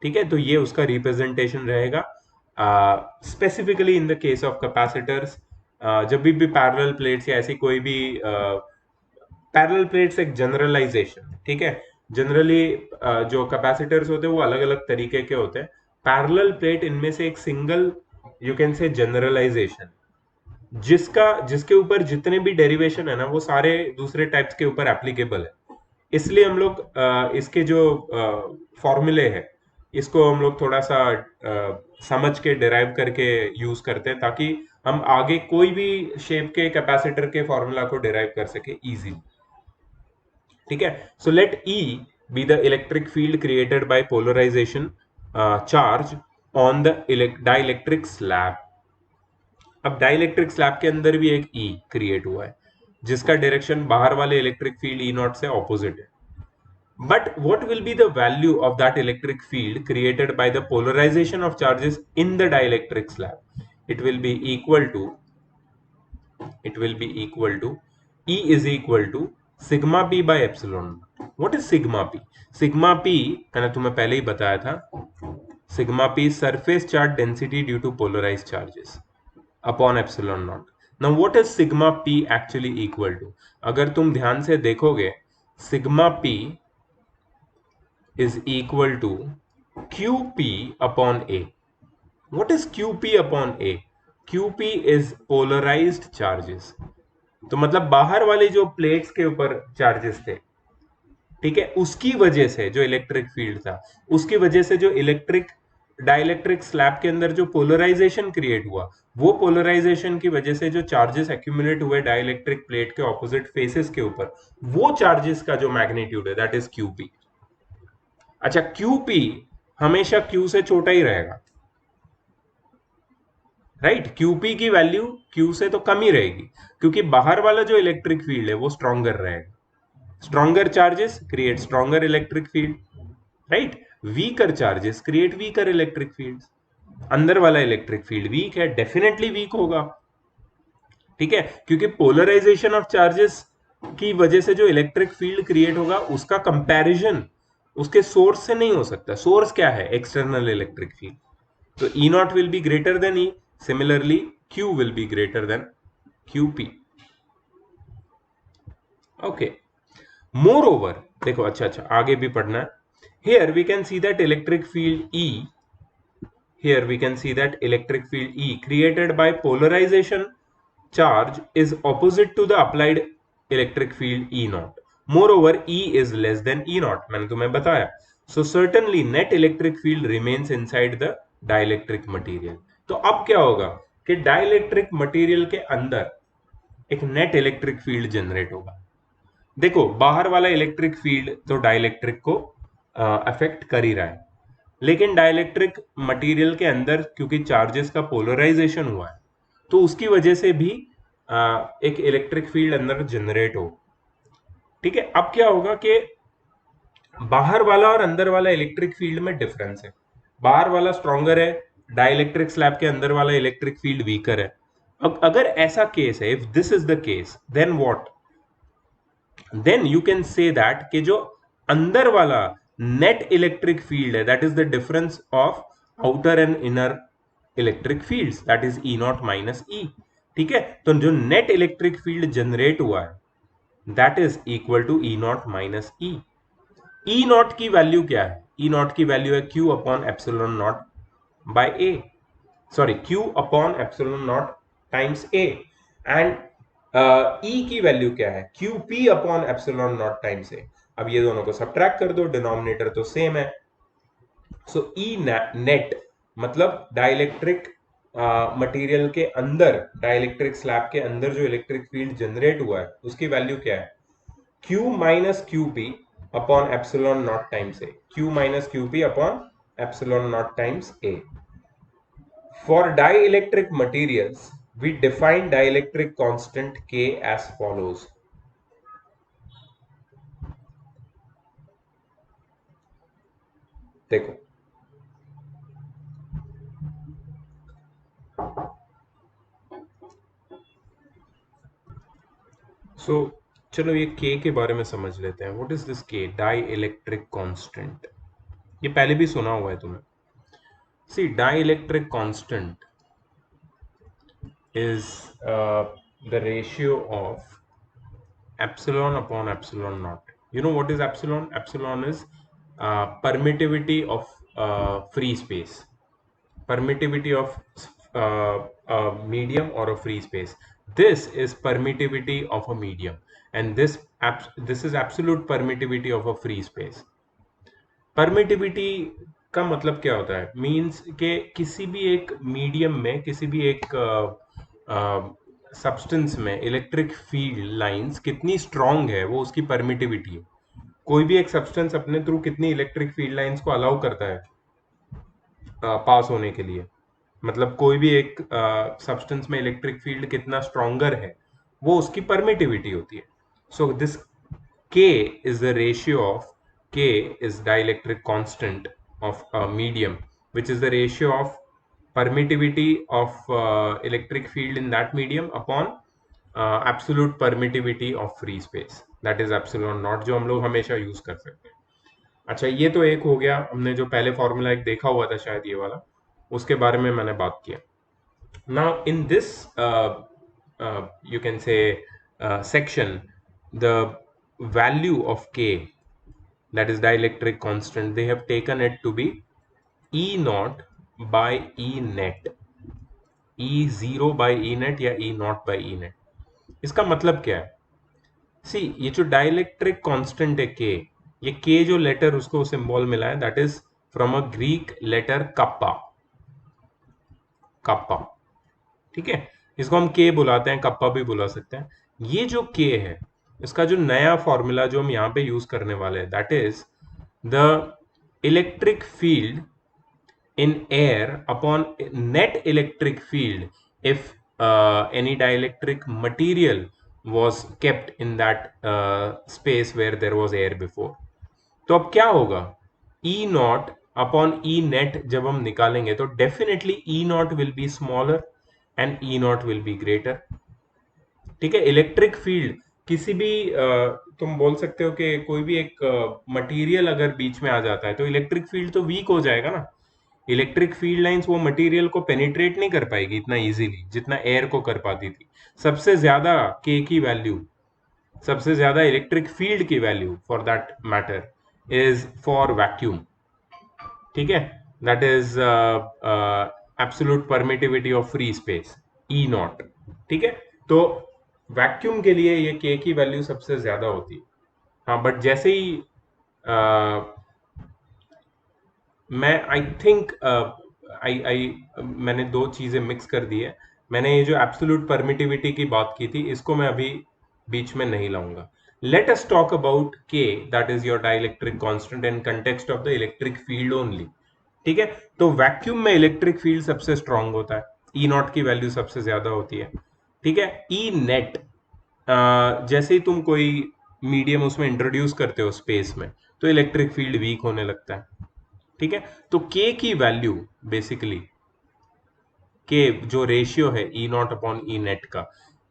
ठीक है, तो ये उसका रिप्रेजेंटेशन रहेगा। Specifically in the case of capacitors, जब भी पैरेलल प्लेट्स या ऐसी कोई भी पैरेलल प्लेट्स एक जनरलाइजेशन, ठीक है, जनरली जो कैपेसिटर्स होते हैं वो अलग अलग तरीके के होते हैं। पैरेलल प्लेट इनमें से एक single, you can say generalisation, जिसके ऊपर जितने भी डेरिवेशन है ना वो सारे दूसरे टाइप्स के ऊपर एप्लीकेबल है। इसलिए हम लोग इसके जो फॉर्मूले है इसको हम लोग थोड़ा सा समझ के डिराइव करके यूज करते हैं, ताकि हम आगे कोई भी शेप के कैपेसिटर के फॉर्मूला को डिराइव कर सके इजीली। ठीक है, so let E be the electric field created by polarization charge on the dielectric slab। अब डाइलेक्ट्रिक स्लैब के अंदर भी एक E क्रिएट हुआ है, जिसका डायरेक्शन बाहर वाले इलेक्ट्रिक फील्ड ई नॉट से ऑपोजिट है. But what will be the value of that electric field created by the polarization of charges in the dielectric slab? It will be equal to E is equal to sigma p by epsilon. What is sigma p? Sigma p मैंने तुम्हें पहले ही बताया था. Sigma p is surface charge density due to polarized charges upon epsilon naught. Now what is sigma p actually equal to? अगर तुम ध्यान से देखोगे, sigma p is equal to qp upon A. What is qp upon A? qp is polarized charges. तो मतलब बाहर वाले जो प्लेट्स के ऊपर चार्जेस थे, ठीक है, उसकी वजह से जो इलेक्ट्रिक फील्ड था, उसकी वजह से जो इलेक्ट्रिक डाइलेक्ट्रिक स्लैब के अंदर जो पोलराइजेशन क्रिएट हुआ, वो पोलराइजेशन की वजह से जो चार्जेस एक्यूमुलेट हुए डाइलेक्ट्रिक प्लेट के ऑपोजिट फेसेस के ऊपर, वो चार्जेस का जो मैग्नीट्यूड है दैट इज क्यूपी. अच्छा, क्यूपी हमेशा क्यू से छोटा ही रहेगा, राइट. क्यूपी की वैल्यू क्यू से तो कम ही रहेगी, क्योंकि बाहर वाला जो इलेक्ट्रिक फील्ड है वो स्ट्रॉन्गर रहेगा. Stronger charges create stronger electric field, right. Weaker charges create weaker electric field. अंदर वाला इलेक्ट्रिक फील्ड वीक है, डेफिनेटली वीक होगा, ठीक है, क्योंकि पोलराइजेशन ऑफ चार्जेस की वजह से जो इलेक्ट्रिक फील्ड क्रिएट होगा उसका कंपैरिजन उसके सोर्स से नहीं हो सकता. सोर्स क्या है? External electric field. तो E naught will be greater than E. Similarly, Q will be greater than QP. Okay. Moreover, देखो अच्छा आगे भी पढ़ना है. Here we can see that electric field E. Here we can see that electric field E created by polarization charge is opposite to the applied electric field E naught. Moreover, E is less than E naught. मैंने तुम्हें बताया. So certainly net electric field remains inside the dielectric material. तो अब क्या होगा कि dielectric material के अंदर एक नेट इलेक्ट्रिक फील्ड जनरेट होगा. देखो, बाहर वाला इलेक्ट्रिक फील्ड तो डाइलेक्ट्रिक को अफेक्ट कर ही रहा है, लेकिन डाइलेक्ट्रिक मटेरियल के अंदर क्योंकि चार्जेस का पोलराइजेशन हुआ है, तो उसकी वजह से भी एक इलेक्ट्रिक फील्ड अंदर जनरेट हो. ठीक है, अब क्या होगा कि बाहर वाला और अंदर वाला इलेक्ट्रिक फील्ड में डिफरेंस है. बाहर वाला स्ट्रॉन्गर है, डाइलेक्ट्रिक स्लैब के अंदर वाला इलेक्ट्रिक फील्ड वीकर है. अब अगर ऐसा केस है, if this is the case, then what? Then you can say that कि जो अंदर वाला नेट इलेक्ट्रिक फील्ड है that is the difference of outer and inner electric fields, that is E nought minus E. ठीक है, तो जो net electric field generate हुआ है that is equal to E nought minus E. E not की value क्या है? E not की वैल्यू है Q upon epsilon nought by A, sorry Q upon epsilon not times A. And E की value क्या है? Q P upon epsilon not times A. अब ये दोनों को सब्ट्रैक्ट कर दो, डिनोमिनेटर तो सेम है. सो ई नेट मतलब डाइलेक्ट्रिक मटेरियल के अंदर, डाइलेक्ट्रिक स्लैब के अंदर जो इलेक्ट्रिक फील्ड जनरेट हुआ है उसकी वैल्यू क्या है? Q minus Q P upon epsilon not times A. Q minus Q P upon epsilon not times A. For dielectric materials, we define dielectric constant K as follows. देखो, सो चलो ये K के बारे में समझ लेते हैं. What is this K? Dielectric constant. ये पहले भी सुना हुआ है तुम्हें. See, dielectric constant is the ratio of epsilon upon epsilon naught. You know what is epsilon? Epsilon is permittivity of free space, permittivity of medium or a free space. This is permittivity of a medium, and this is absolute permittivity of a free space. Permittivity का मतलब क्या होता है? Means कि किसी भी एक medium में, किसी भी एक सब्सटेंस में इलेक्ट्रिक फील्ड लाइंस कितनी स्ट्रांग है वो उसकी परमिटिविटी है. कोई भी एक सब्सटेंस अपने थ्रू कितनी इलेक्ट्रिक फील्ड लाइंस को अलाउ करता है पास होने के लिए. मतलब कोई भी एक सब्सटेंस में इलेक्ट्रिक फील्ड कितना स्ट्रॉन्गर है वो उसकी परमिटिविटी होती है. So this K is the ratio of K is dielectric constant of a medium, which is the ratio of permittivity of electric field in that medium upon absolute permittivity of free space, that is epsilon naught, जो हम लोग हमेशा use कर सकते हैं. अच्छा, ये तो एक हो गया, हमने जो पहले फॉर्मूला एक देखा हुआ था शायद ये वाला, उसके बारे में मैंने बात किया. Now in this you can say section, the value of K, that is dielectric constant, they have taken it to be E naught by E net, E0 by E net या E naught by E net. इसका मतलब क्या है? See, ये जो dielectric constant है K, ये K जो लेटर उसको सिंबल मिला है, that is from a Greek letter kappa. Kappa, ठीक है, इसको हम K बुलाते हैं, कप्पा भी बुला सकते हैं. ये जो K है, इसका जो नया फॉर्मूला जो हम यहाँ पे यूज करने वाले हैं, that is the electric field in air upon net electric field if any dielectric material was kept in that space where there was air before. तो अब क्या होगा, E not upon E net जब हम निकालेंगे तो definitely E not will be smaller and E not will be greater. ठीक है, इलेक्ट्रिक फील्ड किसी भी तुम बोल सकते हो कि कोई भी एक मटेरियल अगर बीच में आ जाता है तो इलेक्ट्रिक फील्ड तो वीक हो जाएगा ना. इलेक्ट्रिक फील्ड लाइंस वो मटेरियल को पेनिट्रेट नहीं कर पाएगी इतना इजीली जितना एयर को कर पाती थी. सबसे ज्यादा के की वैल्यू, सबसे ज्यादा इलेक्ट्रिक फील्ड की value for that matter is for vacuum. ठीक है, that is absolute permittivity of free space E naught. ठीक है, तो वैक्यूम के लिए ये के की वैल्यू सबसे ज्यादा होती है. हाँ, बट जैसे ही मैं आई थिंक मैंने दो चीजें मिक्स कर दी है. मैंने ये जो एब्सोल्यूट परमिटिविटी की बात की थी इसको मैं अभी बीच में नहीं लाऊंगा. लेट अस टॉक अबाउट के, that is your dielectric constant in context of the electric field only. ठीक है, तो वैक्यूम में इलेक्ट्रिक फील्ड सबसे स्ट्रांग होता है, ई नॉट की वैल्यू सबसे ज्यादा होती है. ठीक है, ई नेट जैसे ही तुम कोई मीडियम उसमें इंट्रोड्यूस करते हो स्पेस में तो इलेक्ट्रिक फील्ड वीक होने लगता है. ठीक है, तो के की वैल्यू बेसिकली, के जो रेशियो है E naught upon E net का,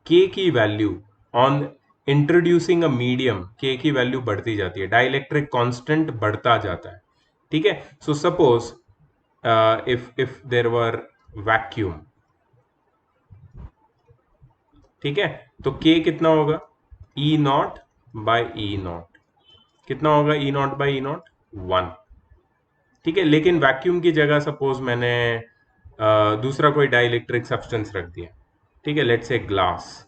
के की value on introducing a medium, के की वैल्यू बढ़ती जाती है, डाइलेक्ट्रिक कांस्टेंट बढ़ता जाता है. ठीक है, so suppose if there were vacuum, ठीक है, तो K कितना होगा, E naught by E not. कितना होगा E naught by E not, 1. ठीक है, लेकिन वैक्यूम की जगह सपोज मैंने दूसरा कोई डाइलेक्ट्रिक सब्सटेंस रख दिया. ठीक है, लेट्स से ग्लास.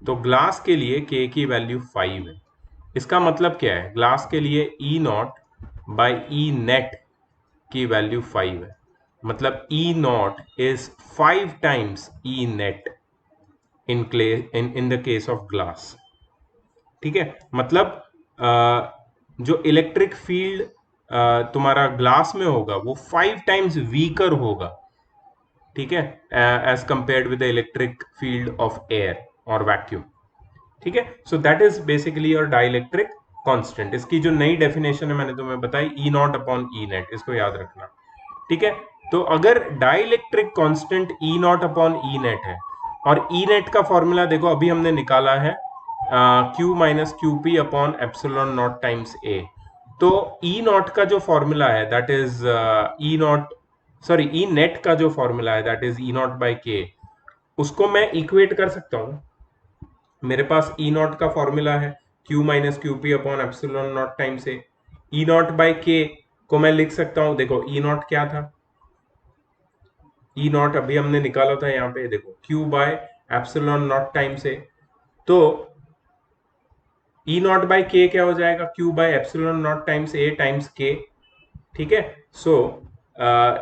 तो ग्लास के लिए K की वैल्यू 5 है. इसका मतलब क्या है, ग्लास के लिए E naught by E net की वैल्यू 5 है. मतलब E naught is 5 times E net in the case of glass. ठीक है, मतलब जो इलेक्ट्रिक फील्ड तुम्हारा ग्लास में होगा वो 5 टाइम्स वीकर होगा. ठीक है, as compared with the electric field of air और वैक्यूम. ठीक है, so that is basically your dielectric constant. इसकी जो नई डेफिनेशन है मैंने तुम्हें बताई, E naught upon E net, इसको याद रखना. ठीक है, तो अगर dielectric constant E naught upon E net है और ई नेट का फॉर्मूला देखो अभी हमने निकाला है Q minus Q P upon epsilon not times A. तो ई नॉट का जो फॉर्मूला है that is E nought, sorry E net का जो फॉर्मूला है that is E nought by K, उसको मैं इक्वेट कर सकता हूं. मेरे पास ई नॉट का फॉर्मूला है Q minus Q P upon epsilon not times A. E nought by K को मैं लिख सकता हूं, देखो ई नॉट क्या था, ई नॉट अभी हमने निकाला था यहाँ पे, देखो Q by epsilon not times A. तो ई नॉट बाय के क्या हो जाएगा, Q by epsilon not times A times K. ठीक है, सो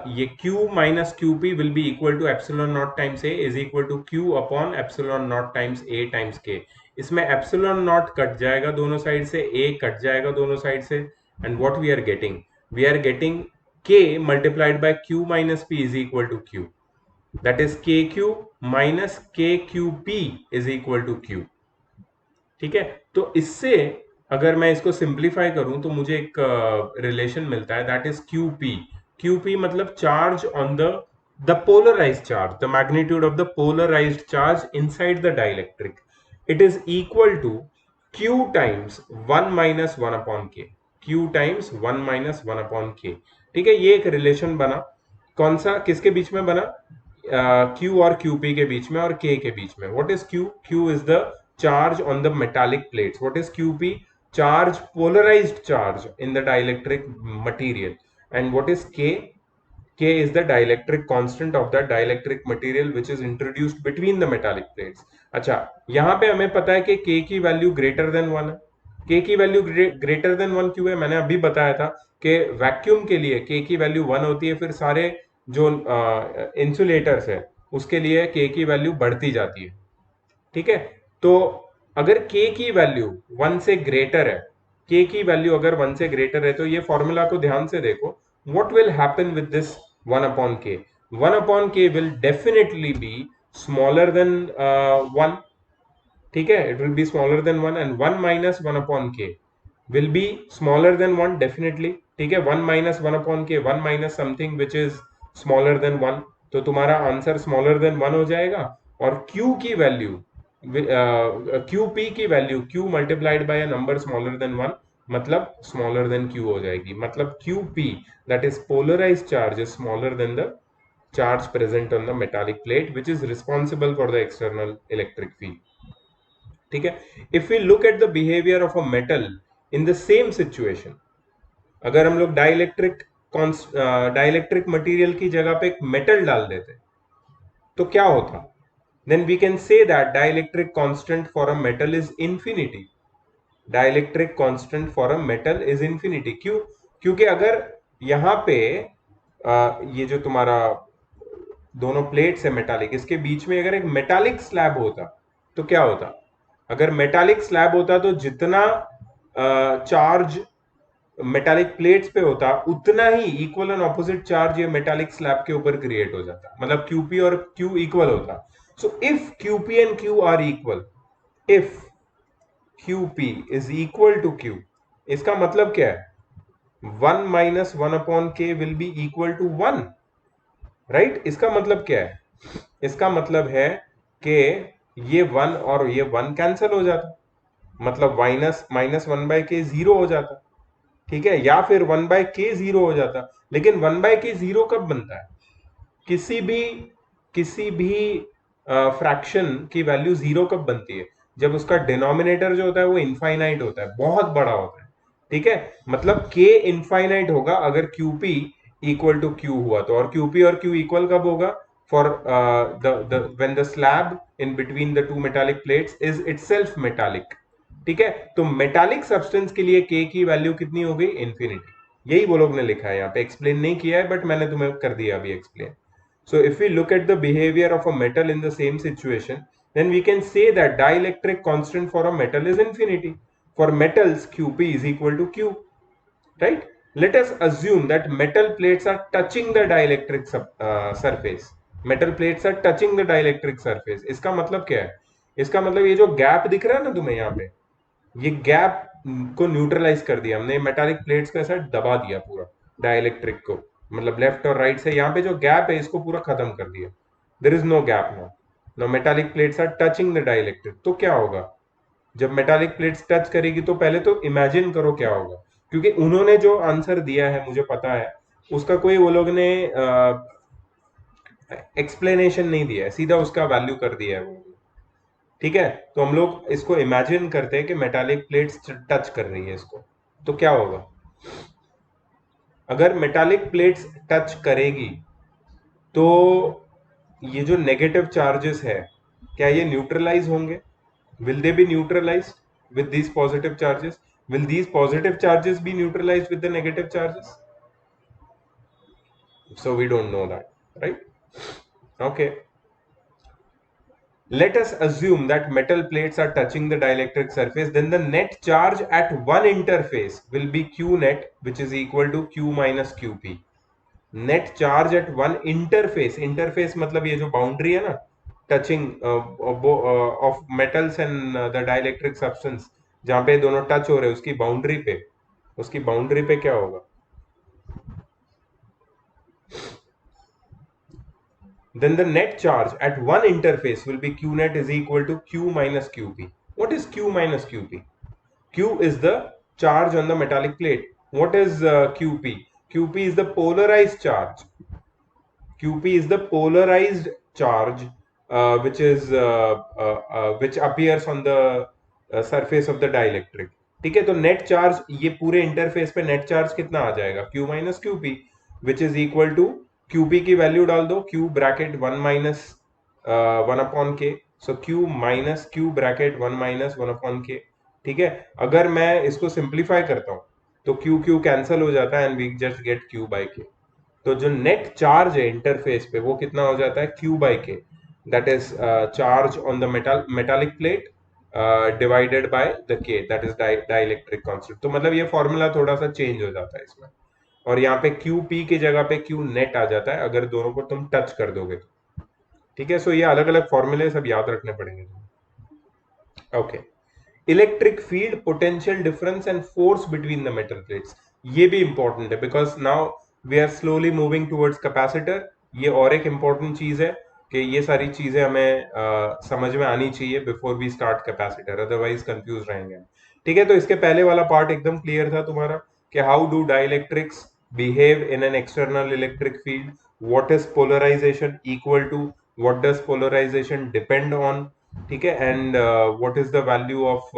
ये Q minus Q P will be equal to epsilon not times A is equal to Q upon epsilon not times A times K. इसमें epsilon not cut जाएगा दोनों side से, ए cut जाएगा दोनों side से, and what we are getting, we are getting k multiplied by q minus p is equal to q. that is kq minus kqp is equal to q. ठीक है, तो इससे अगर मैं इसको सिंप्लीफाई करूं तो मुझे एक रिलेशन मिलता है, दैट इज क्यूपी. क्यूपी मतलब charge on the polarised charge, the magnitude of the polarised charge inside the dielectric. It is equal to q times 1 minus 1 upon K. q times 1 minus 1 upon K. ठीक है, ये एक relation बना. कौन सा, किसके बीच में बना? Q और QP के बीच में और K के बीच में. What is Q? Q is the charge on the metallic plates. What is QP? Charge, polarized charge in the dielectric material. And what is K? K is the dielectric constant of the dielectric material which is introduced between the metallic plates. अच्छा, यहाँ पे हमें पता है कि K की value greater than 1 है. K की वैल्यू ग्रेटर देन 1 क्यों है? मैंने अभी बताया था कि वैक्यूम के लिए K की वैल्यू 1 होती है, फिर सारे जो इंसुलेटर्स है उसके लिए K की वैल्यू बढ़ती जाती है. ठीक है, तो अगर K की वैल्यू 1 से ग्रेटर है, K की वैल्यू अगर 1 से ग्रेटर है, तो ये फॉर्मूला को ध्यान से देखो. what will happen with this 1 upon K? 1 upon K will definitely be smaller than 1. ठीक है, it will be smaller than 1, and 1 minus 1 upon K will be smaller than 1 definitely. ठीक है, 1 minus 1 upon K, 1 minus something which is smaller than 1, तो तुम्हारा answer smaller than 1 हो जाएगा. और Q की वैल्यू, QP की value Q multiplied by a number smaller than 1, मतलब स्मॉलर देन Q हो जाएगी. मतलब QP, that is polarized charge, is smaller than the charge present on the metallic plate which is responsible for the external electric field. ठीक है, if we look at the behaviour of a metal in the same situation, अगर हम लोग dielectric material की जगह पे एक metal डाल देते तो क्या होता? Then we can say that dielectric constant for a metal is infinity. Dielectric constant for a metal is infinity. क्यों? क्योंकि अगर यहाँ पे ये जो तुम्हारा दोनों प्लेट्स है मेटालिक, इसके बीच में अगर एक मेटालिक स्लैब होता तो क्या होता? अगर मेटालिक स्लैब होता तो जितना चार्ज मेटालिक प्लेट्स पे होता उतना ही इक्वल एंड ऑपोजिट चार्ज ये मेटालिक स्लैब के ऊपर क्रिएट हो जाता. मतलब QP और Q इक्वल होता. So if QP and Q are equal, if QP is equal to Q, इसका मतलब क्या है? 1 minus 1 upon K will be equal to 1, right? इसका मतलब क्या है? इसका मतलब है कि ये 1 और ये 1 कैंसिल हो जाता, मतलब माइनस 1 बाय के 0 हो जाता. ठीक है, या फिर 1 बाय के 0 हो जाता. लेकिन 1 बाय के 0 कब बनता है? किसी भी फ्रैक्शन की वैल्यू 0 कब बनती है? जब उसका डिनोमिनेटर जो होता है वो इनफाइनाइट होता है, बहुत बड़ा होता है. ठीक है, मतलब K इनफाइनाइट होगा अगर QP इक्वल टू Q हुआ तो. और QP और Q इक्वल कब होगा? For when the slab in between the to metallic plates is itself metallic. ठीक है, तो मेटालिक सब्सटेंस के लिए K की वैल्यू कितनी हो गई? इंफिनिटी. यही वो लोग ने लिखा है, यहाँ पे एक्सप्लेन नहीं किया है बट मैंने तुम्हें कर दिया अभी explain. So if we look at the behavior of a metal in the same situation, then we can say that dielectric constant for a metal is infinity. For metals, QP is equal to Q, right? Let us assume that metal plates are touching the dielectric surface. Metal plates are touching the dielectric surface. इसका मतलब क्या है? इसका मतलब ये जो gap दिख रहा है ना तुम्हें यहाँ पे, ये गैप को न्यूट्रलाइज कर दिया हमने. मेटालिक प्लेट्स को ऐसा दबा दिया पूरा डाइलेक्ट्रिक को, मतलब लेफ्ट और राइट से यहाँ पे जो गैप है इसको पूरा खत्म कर दिया. There is no gap now. Now metallic plates are touching the dielectric. तो क्या होगा जब मेटालिक प्लेट्स टच करेगी? तो पहले तो इमेजिन करो क्या होगा, क्योंकि उन्होंने जो आंसर दिया है मुझे पता है उसका कोई वो लोग ने एक्सप्लेनेशन नहीं दिया है, सीधा उसका वैल्यू कर दिया है वो. ठीक है, तो हम लोग इसको इमेजिन करते हैं कि मेटालिक प्लेट्स टच कर रही है इसको, तो क्या होगा? अगर मेटालिक प्लेट्स टच करेगी तो ये जो नेगेटिव चार्जेस है क्या ये न्यूट्रलाइज होंगे? Will they be neutralise with these positive charges? Will these positive charges be neutralise with the negative charges? So we don't know that, right? Okay. Let us assume that metal plates are touching the dielectric surface, then the net charge at one interface will be Q net, which is equal to Q minus QP. Net charge at one interface, interface मतलब ये जो boundary है ना, touching of metals and the dielectric substance, जहां पे दोनों touch हो रहे हैं, उसकी बाउंड्री पे, उसकी बाउंड्री पे क्या होगा? Then the net charge at one interface will be q net is equal to q minus qp. What is q minus qp? Q is the charge on the metallic plate. What is qp? Qp is the polarized charge. Qp is the polarized charge which appears on the surface of the dielectric. ठीक है, तो net charge ये पूरे interface पे net charge कितना आ जाएगा? Q minus Q P, which is equal to Q P की वैल्यू डाल दो, Q bracket one minus one upon K, so Q minus Q bracket one minus one upon K. ठीक है, अगर मैं इसको सिंप्लीफाई करता हूं तो Q Q कैंसिल हो जाता है and we just get Q by K. तो जो नेट चार्ज है इंटरफेस पे वो कितना हो जाता है? Q बाई के, that is charge on the metallic plate divided by the के, दैट इज डाइलेक्ट्रिक कांस्टेंट। तो मतलब ये फॉर्मूला थोड़ा सा चेंज हो जाता है इसमें, और यहाँ पे क्यू पी की जगह पे क्यू नेट आ जाता है अगर दोनों को तुम टच कर दोगे तो। ठीक है, सो ये अलग अलग फॉर्मूले सब याद रखने पड़ेंगे। Okay, electric field, potential difference and force between the metal plates, ये भी इंपॉर्टेंट है because now we are slowly moving towards capacitor. ये और एक इंपॉर्टेंट चीज है कि ये सारी चीजें हमें समझ में आनी चाहिए before we start capacitor, otherwise confuse रहेंगे। ठीक है, तो इसके पहले वाला पार्ट एकदम क्लियर था तुम्हारा कि how do dielectrics behave in an external electric field, what is polarisation equal to, what does polarisation depend on. ठीक है, and what is the value of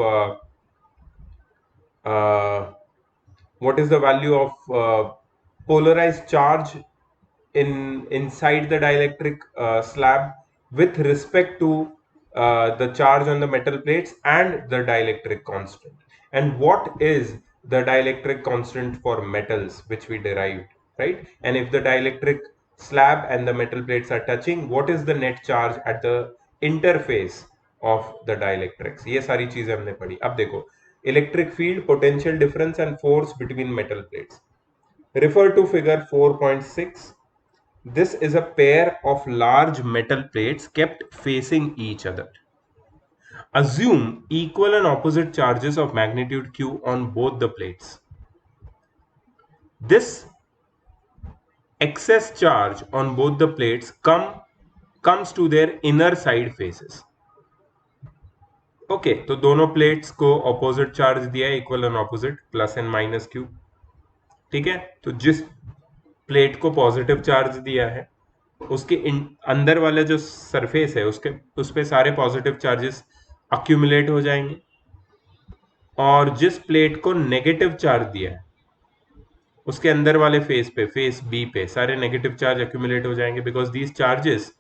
what is the value of polarized charge inside the dielectric slab with respect to the charge on the metal plates and the dielectric constant, and what is the dielectric constant for metals which we derived, right? And if the dielectric slab and the metal plates are touching, what is the net charge at the interface of the dielectrics? ये सारी चीजें हमने पढ़ी। अब देखो, electric field, potential difference and force between metal plates. Refer to figure 4.6. This is a pair of large metal plates kept facing each other. Assume equal and opposite charges of magnitude q on both the plates. This excess charge on both the plates comes to their inner side faces. Okay, तो दोनों plates को opposite charge दिया है, equal and opposite, plus and minus Q. ठीक है, तो जिस plate को पॉजिटिव चार्ज दिया है उसके अंदर वाला जो सरफेस है उसके उस पे सारे पॉजिटिव चार्जेस अक्यूमुलेट हो जाएंगे, और जिस प्लेट को नेगेटिव चार्ज दिया है उसके अंदर वाले फेस पे, फेस बी पे, सारे नेगेटिव चार्ज अक्यूमुलेट हो जाएंगे, बिकॉज दीज चार्जेस,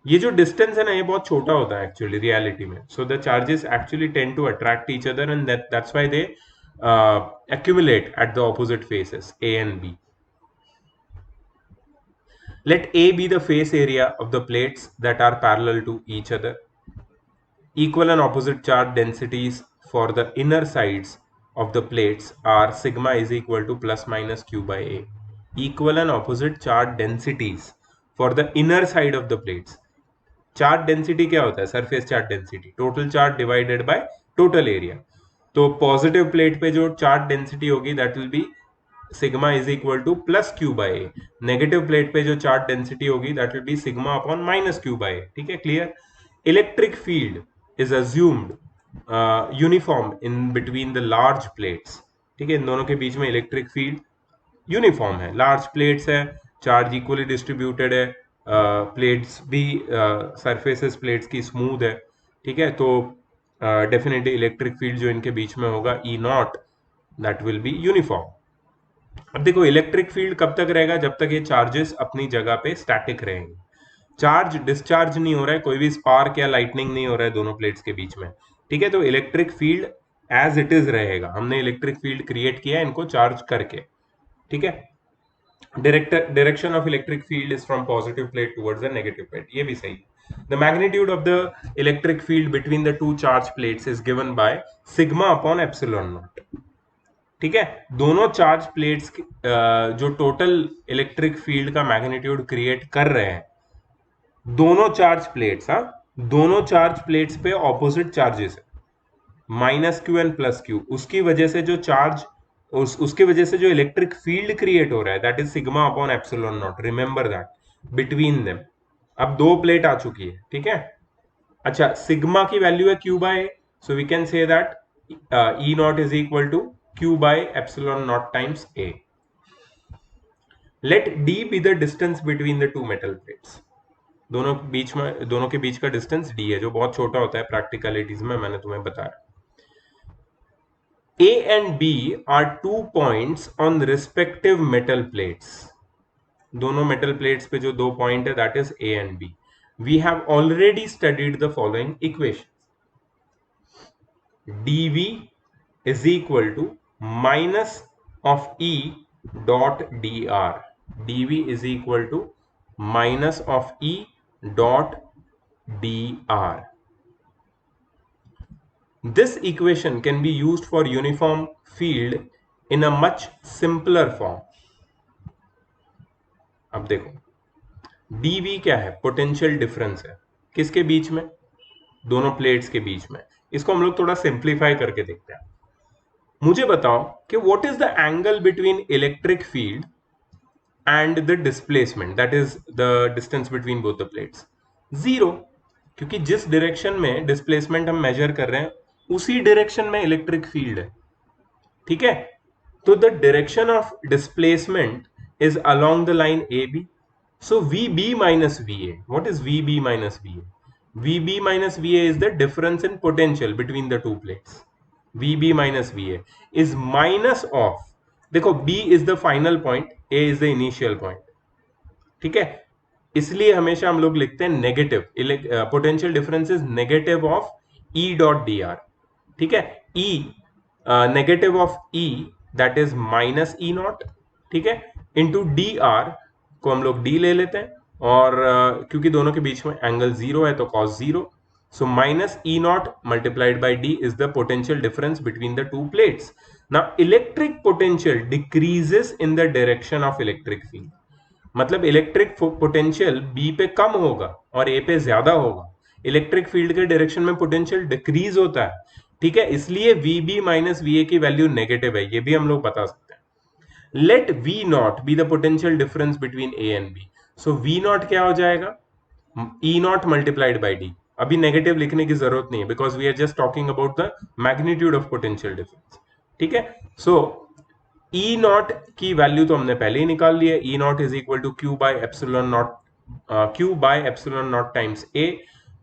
ये जो डिस्टेंस है ना ये बहुत छोटा होता है एक्चुअली रियलिटी में, so the charges actually tend to attract each other and that's why they accumulate at the opposite faces A and B. Let A be the face area of the plates that are parallel to each other. Equal and opposite charge densities for the inner sides of the plates are sigma is equal to plus minus q by A. Equal and opposite charge densities for the inner side of the plates. Charge density क्या होता है? Surface charge density, total charge divided by total area. तो positive plate पे जो charge density होगी that will be sigma is equal to plus Q by A. Negative plate पे जो charge density होगी that will be sigma upon minus Q by A. ठीक है, clear? Electric field is assumed uniform in between the large plates. ठीक है, इन दोनों के बीच में इलेक्ट्रिक फील्ड यूनिफॉर्म है, लार्ज प्लेट्स है, चार्ज इक्वली डिस्ट्रीब्यूटेड है, प्लेट्स भी सरफेसेस प्लेट्स की स्मूथ है। ठीक है, तो डेफिनेटली इलेक्ट्रिक फील्ड जो इनके बीच में होगा E naught, that will be uniform. अब देखो, इलेक्ट्रिक फील्ड कब तक रहेगा? जब तक ये चार्जेस अपनी जगह पे स्टैटिक रहेंगे, चार्ज डिस्चार्ज नहीं हो रहा है, कोई भी स्पार्क या लाइटनिंग नहीं हो रहा है दोनों प्लेट्स के बीच में। ठीक है, तो electric field as it is रहेगा, हमने इलेक्ट्रिक फील्ड क्रिएट किया है इनको चार्ज करके। ठीक है, direction of electric field is from positive plate towards the negative plate, ये भी सही है। The magnitude of the electric field between the two charge plates is given by sigma upon epsilon naught। ठीक है, दोनों चार्ज प्लेट्स जो total electric field का magnitude create कर रहे हैं, दोनों चार्ज प्लेट्स, हाँ, दोनों चार्ज प्लेट्स पे ऑपोजिट चार्जेस है, minus Q and plus Q, उसकी वजह से जो चार्ज उसकी वजह से जो इलेक्ट्रिक फील्ड क्रिएट हो रहा है, that is sigma upon epsilon not, remember that, between them. अब दो प्लेट आ चुकी है, ठीक है। अच्छा, सिग्मा की वैल्यू है Q by, so we can say that E not is equal to Q by epsilon not times A. Let D be the distance between the two metal plates. दोनों के बीच का डिस्टेंस डी है, जो बहुत छोटा होता है प्रैक्टिकलिटीज में, मैंने तुम्हें बताया। A and B are 2 points on respective metal plates. दोनों metal plates पे जो दो point है, that is A and B. We have already studied the following equation. dV is equal to minus of E dot dr. dV is equal to minus of E dot dr. This equation can be used for uniform field in a much simpler form. अब देखो, dV क्या है? Potential difference है, किसके बीच में? दोनों plates के बीच में। इसको हम लोग थोड़ा सिंप्लीफाई करके देखते हैं। मुझे बताओ कि what is the angle between electric field and the displacement, that is the distance between both the plates. Zero, क्योंकि जिस डायरेक्शन में डिस्प्लेसमेंट हम मेजर कर रहे हैं, उसी डायरेक्शन में इलेक्ट्रिक फील्ड है, ठीक है। तो the direction of displacement is along the line A B, so V B minus V A. What is V B minus V A? V B minus V A is the difference in potential between the two plates. V B minus V A is minus of, देखो B is the final point, A is the initial point, ठीक है। इसलिए हमेशा हम लोग लिखते हैं negative, potential difference is negative of E dot D R, ठीक है। E negative of E, that is minus E naught, ठीक है, इंटू डी आर को हम लोग डी ले लेते हैं, और क्योंकि दोनों के बीच में एंगल जीरो है तो cos zero, so minus E naught multiplied by D is the potential difference between the two plates. Now electric potential decreases in the direction of electric field. मतलब इलेक्ट्रिक पोटेंशियल B पे कम होगा और A पे ज्यादा होगा, electric field के direction में पोटेंशियल डिक्रीज होता है, ठीक है। इसलिए VB माइनस VA की वैल्यू नेगेटिव है, ये भी हम लोग बता सकते हैं। Let V naught be the potential difference between A and B, सो V नॉट क्या हो जाएगा? E naught multiplied by D। अभी नेगेटिव लिखने की जरूरत नहीं है, because we are just talking about the magnitude of potential difference, ठीक है। सो ई नॉट की वैल्यू तो हमने पहले ही निकाल ली है, E not is equal to Q by epsilon naught, Q by epsilon not times A,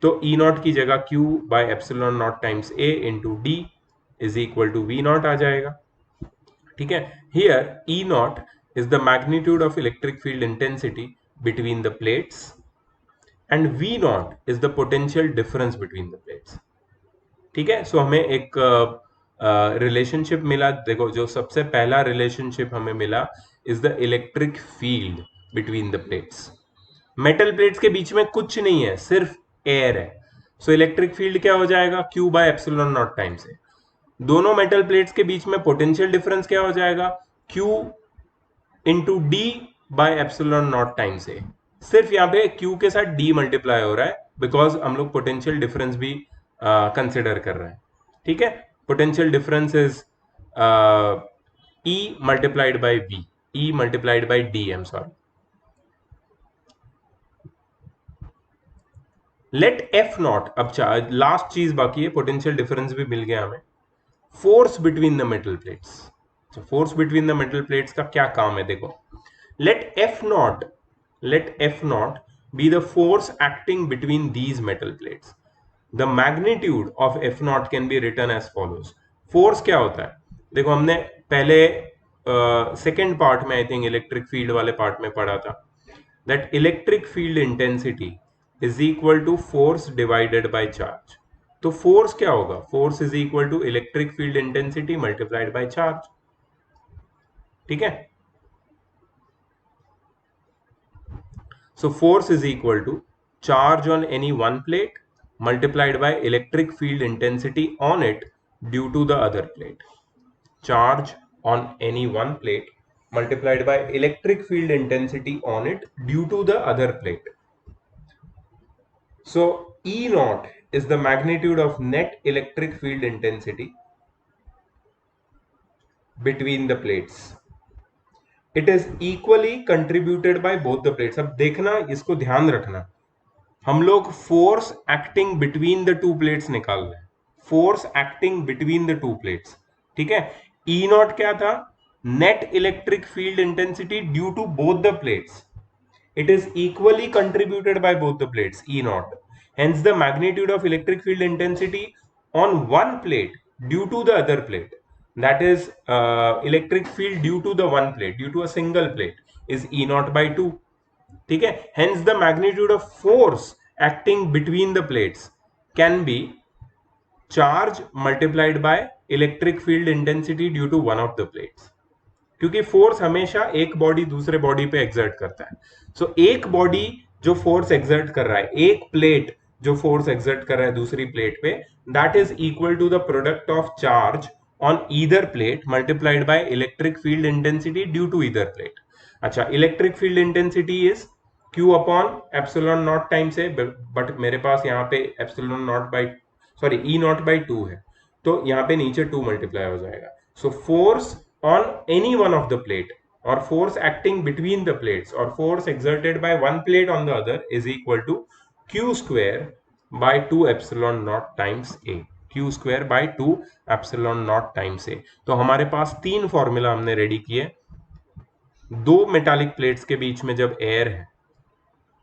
तो ई नॉट की जगह Q by epsilon not times A into D is equal to V naught आ जाएगा, ठीक है। Here E not is the magnitude of electric field intensity between the plates and V naught is the potential difference between the plates, ठीक है। सो हमें एक relationship मिला, देखो जो सबसे पहला रिलेशनशिप हमें मिला is the electric field between the plates. Metal plates के बीच में कुछ नहीं है, सिर्फ एयर है, सो इलेक्ट्रिक फील्ड क्या हो जाएगा? Q by epsilon not time से। दोनों मेटल प्लेट्स के बीच में पोटेंशियल डिफरेंस क्या हो जाएगा? Q into D by epsilon not time से। सिर्फ यहाँ पे Q के साथ D मल्टीप्लाई हो रहा है, बिकॉज हम लोग पोटेंशियल डिफरेंस भी कंसिडर कर रहे हैं, ठीक है। Potential difference is E multiplied by V, E multiplied by D, I am sorry. Let F naught, अब लास्ट चीज बाकी है, पोटेंशियल डिफरेंस भी मिल गया हमें। Force between the metal plates, force between the metal plates का क्या काम है? देखो, let F naught be the force acting between these metal plates. The magnitude of F naught can be written as follows. Force क्या होता है? देखो हमने पहले सेकेंड पार्ट में, आई थिंक इलेक्ट्रिक फील्ड वाले पार्ट में पढ़ा था, that electric field intensity is equal to force divided by charge. तो फोर्स क्या होगा? Force is equal to electric field intensity multiplied by charge, ठीक है। So force is equal to charge on any one plate multiplied by electric field intensity on it due to the other plate. Charge on any one plate multiplied by electric field intensity on it due to the other plate. So E naught is the magnitude of net electric field intensity between the plates. It is equally contributed by both the plates. अब देखना, इसको ध्यान रखना, हम लोग force acting between the two plates निकाल रहे हैं, force acting between the two plates, ठीक है। ई नॉट क्या था? Net electric field intensity due to both the plates. It is equally contributed by both the plates, E naught. Hence, the magnitude of electric field intensity on one plate due to the other plate, that is electric field due to the one plate, due to a single plate, is E naught by 2. ठीक है? Hence, the magnitude of force acting between the plates can be charge multiplied by electric field intensity due to one of the plates. क्योंकि force हमेशा एक body दूसरे body पे exert करता है. सो एक बॉडी जो फोर्स एक्सर्ट कर रहा है, एक प्लेट जो फोर्स एक्सर्ट कर रहा है दूसरी प्लेट पे, that is equal to the product of charge on either plate multiplied by electric field intensity due to either plate. अच्छा, electric field intensity is Q upon epsilon not times A, but मेरे पास यहाँ पे epsilon naught by E naught by 2 है, तो यहाँ पे नीचे 2 मल्टीप्लाई हो जाएगा. So force on any one of the plate or force acting between the plates or force exerted by one plate on the other is equal to Q square by 2 epsilon naught times A. Q square by 2 epsilon naught times A. तो हमारे पास 3 formula हमने ready किए. दो metallic plates के बीच में जब air है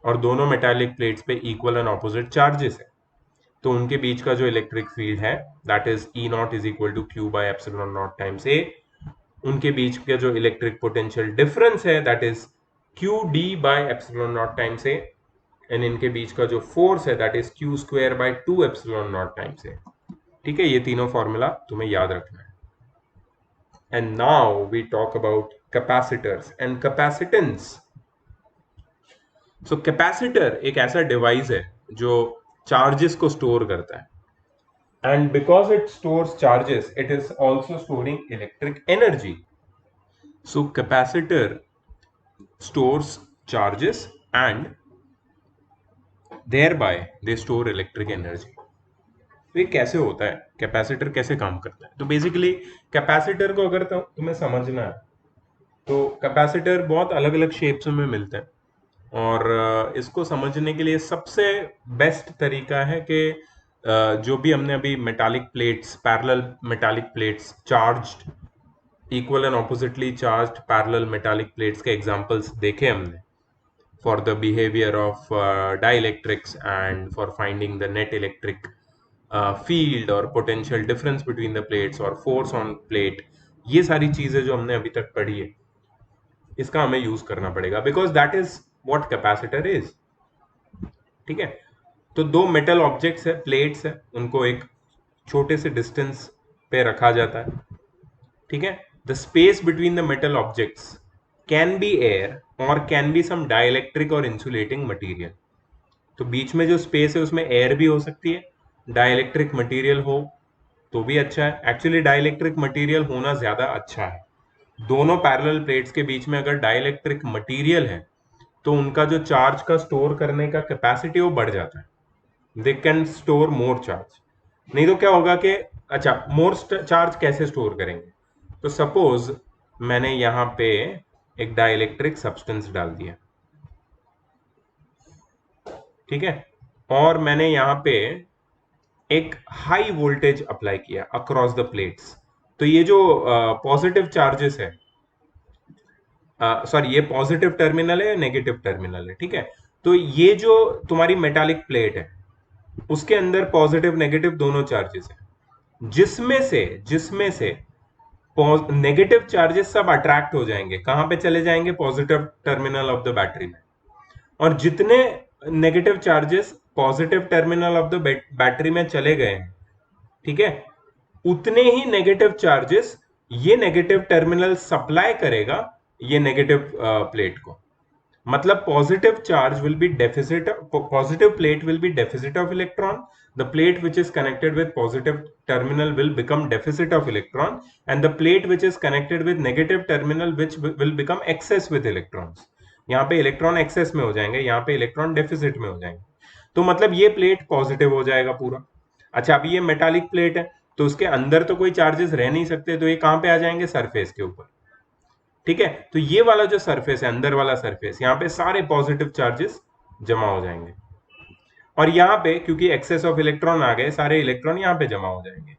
और दोनों मेटालिक प्लेट्स पे इक्वल एंड ऑपोजिट चार्जेस है, तो उनके बीच का जो इलेक्ट्रिक फील्ड है that is E naught is equal to Q by epsilon not times A. उनके बीच का जो इलेक्ट्रिक पोटेंशियल डिफरेंस है that is Q D by epsilon not times A, and इनके बीच का जो फोर्स है that is Q square by 2 epsilon not times A. ठीक है, ये तीनों फॉर्मूला तुम्हें याद रखना है. And now we talk about capacitors and capacitance. So capacitor एक ऐसा डिवाइस है जो चार्जेस को स्टोर करता है, and because it stores charges, it is also storing electric energy. So capacitor stores charges and thereby they store electric energy. तो ये कैसे होता है, कैपेसिटर कैसे काम करता है? तो बेसिकली कैपेसिटर को अगर तुम्हें समझना है तो कैपेसिटर बहुत अलग अलग शेप्स में मिलते हैं, और इसको समझने के लिए सबसे बेस्ट तरीका है कि जो भी हमने अभी metallic plates, parallel metallic plates, charged equal and oppositely charged parallel metallic plates के एग्जांपल्स देखे हमने for the behaviour of dielectrics and for finding the net electric field और potential difference between the plates और force on plate. ये सारी चीजें जो हमने अभी तक पढ़ी है, इसका हमें यूज करना पड़ेगा because that is what capacitor is. ठीक है, तो दो मेटल ऑब्जेक्ट्स है, प्लेट्स है, उनको एक छोटे से डिस्टेंस पे रखा जाता है. ठीक है, the space between the metal objects can be air और कैन बी सम डाइलेक्ट्रिक और इंसुलेटिंग मटेरियल. तो बीच में जो स्पेस है उसमें एयर भी हो सकती है, डाइलेक्ट्रिक मटेरियल हो तो भी अच्छा है. एक्चुअली डाइलेक्ट्रिक मटेरियल होना ज्यादा अच्छा है. दोनों पैरेलल प्लेट्स के बीच में अगर डाइलेक्ट्रिक मटेरियल है तो उनका जो चार्ज का स्टोर करने का कैपेसिटी वो बढ़ जाता है. They can store more charge. नहीं तो क्या होगा कि अच्छा, मोर चार्ज कैसे स्टोर करेंगे? तो सपोज मैंने यहां पे एक डाइलेक्ट्रिक सब्सटेंस डाल दिया, ठीक है, और मैंने यहां पे एक हाई वोल्टेज अप्लाई किया अक्रॉस द प्लेट्स. तो ये जो पॉजिटिव चार्जेस है, सॉरी, ये पॉजिटिव टर्मिनल है, नेगेटिव टर्मिनल है. ठीक है, तो ये जो तुम्हारी मेटालिक प्लेट है उसके अंदर पॉजिटिव नेगेटिव दोनों चार्जेस हैं, जिसमें से नेगेटिव चार्जेस सब अट्रैक्ट हो जाएंगे. कहां पे चले जाएंगे? Positive terminal of the battery में. और जितने negative charges positive terminal of the battery में चले गए हैं, ठीक है, उतने ही नेगेटिव चार्जेस ये नेगेटिव टर्मिनल सप्लाई करेगा ये नेगेटिव प्लेट को. मतलब positive charge will be deficit, positive plate will be deficit of electron, the plate which is connected with positive terminal will become deficit of electron, and the plate which is connected with negative terminal which will become excess with electrons. यहाँ पे electron access में हो जाएंगे, यहाँ पे electron deficit में हो जाएंगे। तो मतलब ये प्लेट पॉजिटिव हो जाएगा पूरा। अच्छा, अभी ये मेटालिक प्लेट है तो उसके अंदर तो कोई चार्जेस रह नहीं सकते, तो ये कहां पे आ जाएंगे? सरफेस के ऊपर। ठीक है, तो ये वाला जो सरफेस है, अंदर वाला सरफेस, यहाँ पे सारे पॉजिटिव चार्जेस जमा हो जाएंगे, और यहाँ पे क्योंकि एक्सेस ऑफ इलेक्ट्रॉन आ गए, सारे इलेक्ट्रॉन यहाँ पे जमा हो जाएंगे।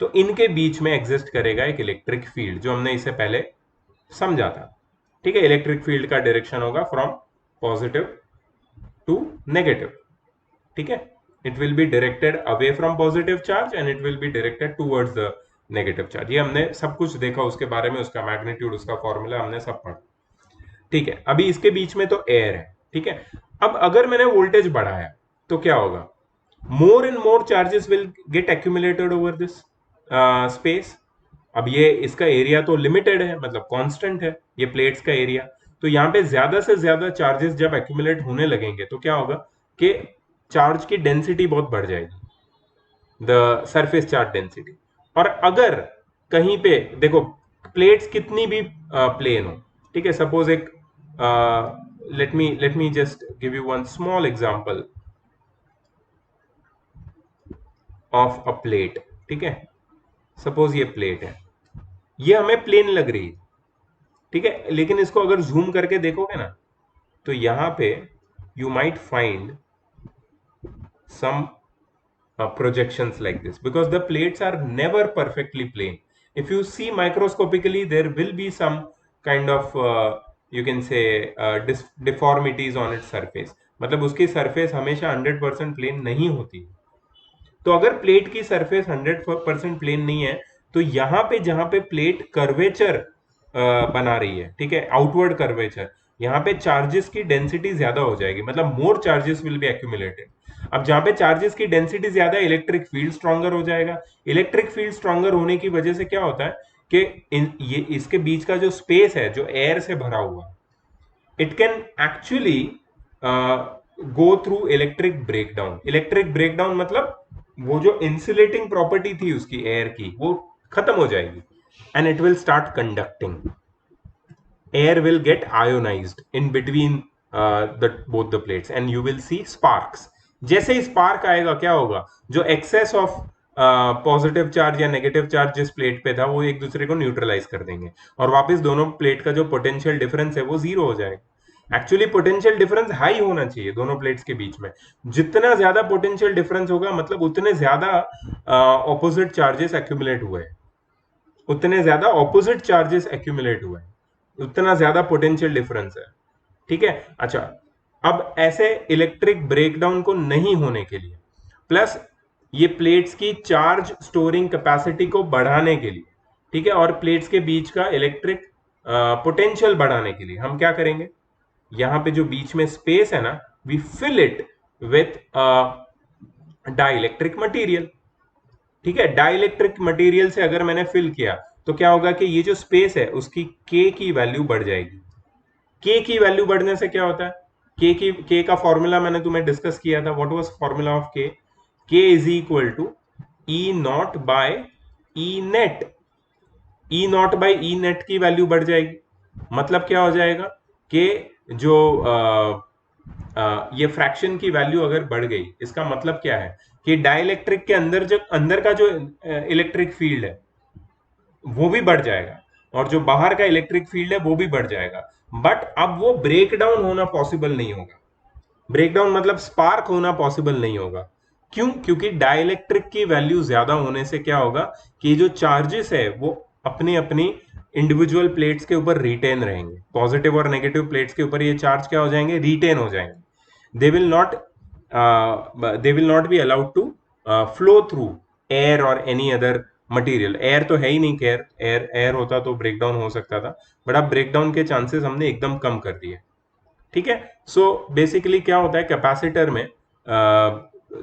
तो इनके बीच में एग्जिस्ट करेगा एक इलेक्ट्रिक फील्ड, जो हमने इससे पहले समझा था। ठीक है, इलेक्ट्रिक फील्ड का डायरेक्शन होगा फ्रॉम पॉजिटिव टू नेगेटिव। ठीक है, it will be directed away from positive charge and it will be directed towards the negative charge। ये हमने सब कुछ देखा उसके बारे में, उसका मैग्नीट्यूड, उसका फॉर्मूला हमने सब पढ़ा। ठीक है, अभी इसके बीच में तो एयर है। ठीक है, अब अगर मैंने वोल्टेज बढ़ाया तो क्या होगा? More and more charges will get accumulated over this space. अब ये इसका एरिया तो लिमिटेड है, मतलब कांस्टेंट है ये प्लेट्स का एरिया, तो यहाँ पे ज्यादा से ज्यादा चार्जेस जब एक्यूमुलेट होने लगेंगे तो क्या होगा कि चार्ज की डेंसिटी बहुत बढ़ जाएगी, द सरफेस चार्ज डेंसिटी। और अगर कहीं पे देखो प्लेट्स कितनी भी प्लेन हो, ठीक है, सपोज एक let me just give you one small example of a plate. ठीक है, सपोज ये प्लेट है, ये हमें प्लेन लग रही है। ठीक है, लेकिन इसको अगर जूम करके देखोगे ना तो यहां पे you might find some projections like this, because the plates are never perfectly plane. If you see microscopically, there will be some kind of you can say deformities on its surface, मतलब उसकी surface हमेशा 100% plane नहीं होती। तो अगर plate की surface 100% plane नहीं है तो यहाँ पे जहां पे प्लेट कर्वेचर बना रही है, ठीक है, आउटवर्ड कर्वेचर, यहाँ पे चार्जेस की डेंसिटी ज्यादा हो जाएगी, मतलब मोर चार्जेस विल बी एक्यूमुलेटेड। अब जहां पे चार्जेस की डेंसिटी ज्यादा है, इलेक्ट्रिक फील्ड स्ट्रॉन्गर हो जाएगा। इलेक्ट्रिक फील्ड स्ट्रॉन्गर होने की वजह से क्या होता है कि ये इसके बीच का जो स्पेस है जो एयर से भरा हुआ, it can actually go through electric breakdown. Electric breakdown मतलब वो जो इंसुलेटिंग प्रॉपर्टी थी उसकी एयर की, वो खत्म हो जाएगी, and it will start conducting. Air will get ionised in between both the plates and you will see sparks। जैसे ही स्पार्क आएगा क्या होगा? जो एक्सेस ऑफ पॉजिटिव चार्ज या नेगेटिव चार्ज जिस प्लेट पे था वो एक दूसरे को न्यूट्रलाइज कर देंगे, और वापस दोनों प्लेट का जो पोटेंशियल डिफरेंस है वो जीरो हो जाएगा। एक्चुअली पोटेंशियल डिफरेंस हाई होना चाहिए दोनों प्लेट्स के बीच में। जितना ज्यादा पोटेंशियल डिफरेंस होगा मतलब उतने ज्यादा ऑपोजिट चार्जेस एक्यूमुलेट हुए, उतने ज्यादा ऑपोजिट चार्जेस एक्यूमुलेट हुए, उतना ज्यादा पोटेंशियल डिफरेंस है। ठीक है, अच्छा, अब ऐसे इलेक्ट्रिक ब्रेकडाउन को नहीं होने के लिए, प्लस ये प्लेट्स की चार्ज स्टोरिंग कैपेसिटी को बढ़ाने के लिए, ठीक है, और प्लेट्स के बीच का इलेक्ट्रिक पोटेंशियल बढ़ाने के लिए हम क्या करेंगे? यहां पे जो बीच में स्पेस है ना, we fill it with dielectric material. ठीक है, डाइलेक्ट्रिक मटेरियल से अगर मैंने फिल किया तो क्या होगा कि ये जो स्पेस है उसकी के की वैल्यू बढ़ जाएगी। के की वैल्यू बढ़ने से क्या होता है? के का फॉर्मूला मैंने तुम्हें डिस्कस किया था। What was formula of K? K is equal to E not by E net. E not by E net की वैल्यू बढ़ जाएगी, मतलब क्या हो जाएगा कि जो ये फ्रैक्शन की वैल्यू अगर बढ़ गई, इसका मतलब क्या है कि डाइलेक्ट्रिक के अंदर जो अंदर का जो इलेक्ट्रिक फील्ड है वो भी बढ़ जाएगा, और जो बाहर का इलेक्ट्रिक फील्ड है वो भी बढ़ जाएगा। बट अब वो ब्रेक डाउन होना पॉसिबल नहीं होगा। ब्रेक डाउन मतलब स्पार्क होना पॉसिबल नहीं होगा। क्यों? क्योंकि डाइलेक्ट्रिक की वैल्यू ज्यादा होने से क्या होगा कि जो चार्जेस है वो अपनी अपनी इंडिविजुअल प्लेट्स के ऊपर रिटेन रहेंगे। पॉजिटिव और नेगेटिव प्लेट्स के ऊपर ये चार्ज क्या हो जाएंगे? रिटेन हो जाएंगे। They will not be allowed to flow through air और एनी अदर मटेरियल। एयर तो है ही नहीं, केयर एयर होता तो ब्रेकडाउन हो सकता था, बट अब ब्रेकडाउन के चांसेस हमने एकदम कम कर दिए। ठीक है, सो बेसिकली क्या होता है, कैपेसिटर में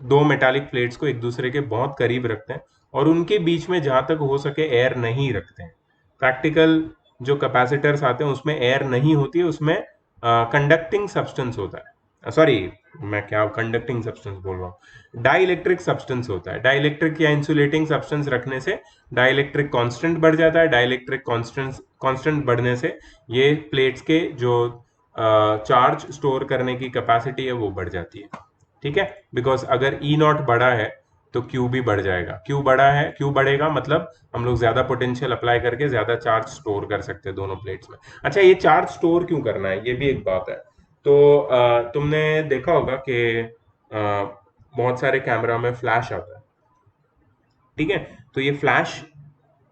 दो मेटालिक प्लेट्स को एक दूसरे के बहुत करीब रखते हैं और उनके बीच में जहां तक हो सके एयर नहीं रखते हैं। प्रैक्टिकल जो कैपेसिटर्स आते हैं उसमें एयर नहीं होती है, उसमें कंडक्टिंग सब्सटेंस होता है, सॉरी मैं क्या कंडक्टिंग सब्सटेंस बोल रहा हूँ, डाइलेक्ट्रिक सब्सटेंस होता है। डाइलेक्ट्रिक या इंसुलेटिंग सब्सटेंस रखने से डाइलेक्ट्रिक कांस्टेंट बढ़ जाता है। डाइलेक्ट्रिक कांस्टेंट बढ़ने से ये प्लेट्स के जो चार्ज स्टोर करने की कैपेसिटी है वो बढ़ जाती है। ठीक है, बिकॉज अगर ई नॉट बढ़ा है तो क्यू भी बढ़ जाएगा। क्यू बढ़ा है, क्यू बढ़ेगा मतलब हम लोग ज्यादा पोटेंशियल अप्लाई करके ज्यादा चार्ज स्टोर कर सकते हैं दोनों प्लेट्स में। अच्छा, ये चार्ज स्टोर क्यों करना है, ये भी एक बात है। तो तुमने देखा होगा कि बहुत सारे कैमरा में फ्लैश आता है। ठीक है, तो ये फ्लैश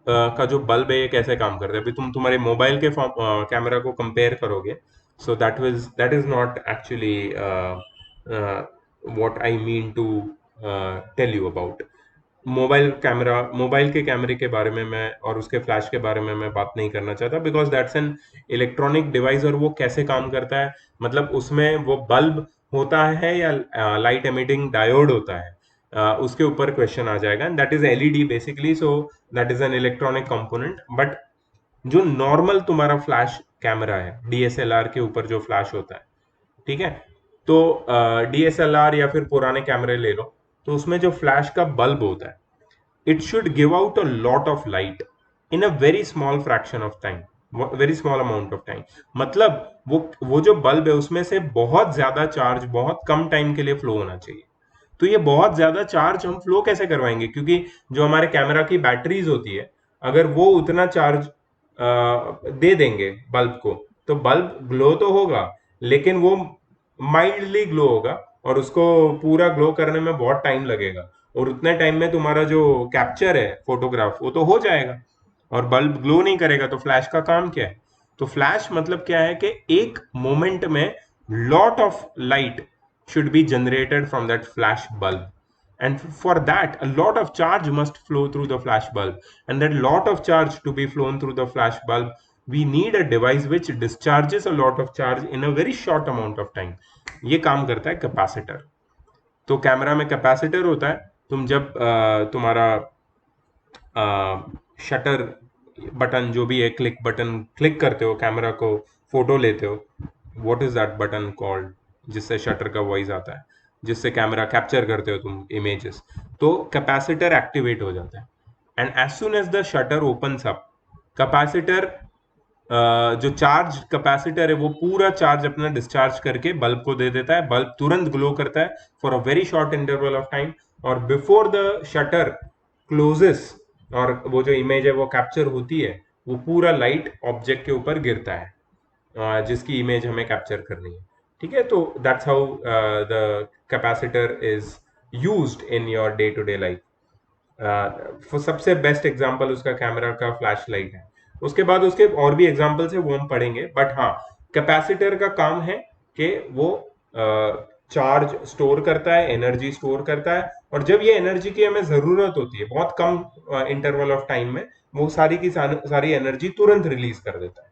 का जो बल्ब है ये कैसे काम करता है, अभी तुम तुम्हारे मोबाइल के कैमरा को कंपेयर करोगे, so that is not actually what I mean to tell you about. Mobile के कैमरे के बारे में मैं और उसके फ्लैश के बारे में मैं बात नहीं करना चाहता, because that's an electronic device और वो कैसे काम करता है, मतलब उसमें वो बल्ब होता है या लाइट एमिटिंग डायोड होता है, उसके ऊपर क्वेश्चन आ जाएगा। That is LED basically, so that is an electronic component. But जो नॉर्मल तुम्हारा फ्लैश कैमरा है, डीएसएलआर के ऊपर जो फ्लैश होता है, ठीक है, तो डीएसएलआर या फिर पुराने कैमरे ले लो, तो उसमें जो फ्लैश का बल्ब होता है, it should give out a lot of light in a very small fraction of time, very small amount of time। मतलब वो जो बल्ब है उसमें से बहुत ज्यादा चार्ज बहुत कम टाइम के लिए फ्लो होना चाहिए। तो ये बहुत ज्यादा चार्ज हम फ्लो कैसे करवाएंगे, क्योंकि जो हमारे कैमरा की बैटरीज होती है, अगर वो उतना चार्ज दे देंगे बल्ब को, तो बल्ब ग्लो तो होगा लेकिन वो माइल्डली ग्लो होगा और उसको पूरा ग्लो करने में बहुत टाइम लगेगा, और उतने टाइम में तुम्हारा जो कैप्चर है फोटोग्राफ वो तो हो जाएगा और बल्ब ग्लो नहीं करेगा। तो फ्लैश का काम क्या है, तो फ्लैश मतलब क्या है कि एक मोमेंट में lot of light should be generated from that flash bulb, and for that a lot of charge must flow through the flash bulb, and that lot of charge to be flown through the flash bulb, we need a device which discharges a lot of charge in a very short amount of time। ये काम करता है capacitor. तो camera में capacitor होता है, तुम जब तुम्हारा शटर बटन जो भी है, क्लिक बटन क्लिक करते हो, कैमरा को फोटो लेते हो, what is that button called, जिससे शटर का वॉइस आता है, जिससे कैमरा कैप्चर करते हो तुम इमेजेस, तो कैपेसिटर एक्टिवेट हो जाता है। And as soon as the shutter opens up, capacitor जो चार्ज कैपेसिटर है वो पूरा चार्ज अपना डिस्चार्ज करके बल्ब को दे देता है। बल्ब तुरंत ग्लो करता है for a very short interval of time, और बिफोर द शटर क्लोजेस और वो जो इमेज है वो कैप्चर होती है, वो पूरा लाइट ऑब्जेक्ट के ऊपर गिरता है जिसकी इमेज हमें कैप्चर करनी है। ठीक है, तो that's how the capacitor is used in your day to day life. सबसे बेस्ट एग्जांपल उसका कैमरा का फ्लैश लाइट है। उसके बाद उसके और भी एग्जांपल्स है, वो हम पढ़ेंगे, बट हाँ, कैपेसिटर का काम है कि वो चार्ज स्टोर करता है, एनर्जी स्टोर करता है, और जब ये एनर्जी की हमें जरूरत होती है बहुत कम इंटरवल ऑफ टाइम में, वो सारी की सारी एनर्जी तुरंत रिलीज कर देता है।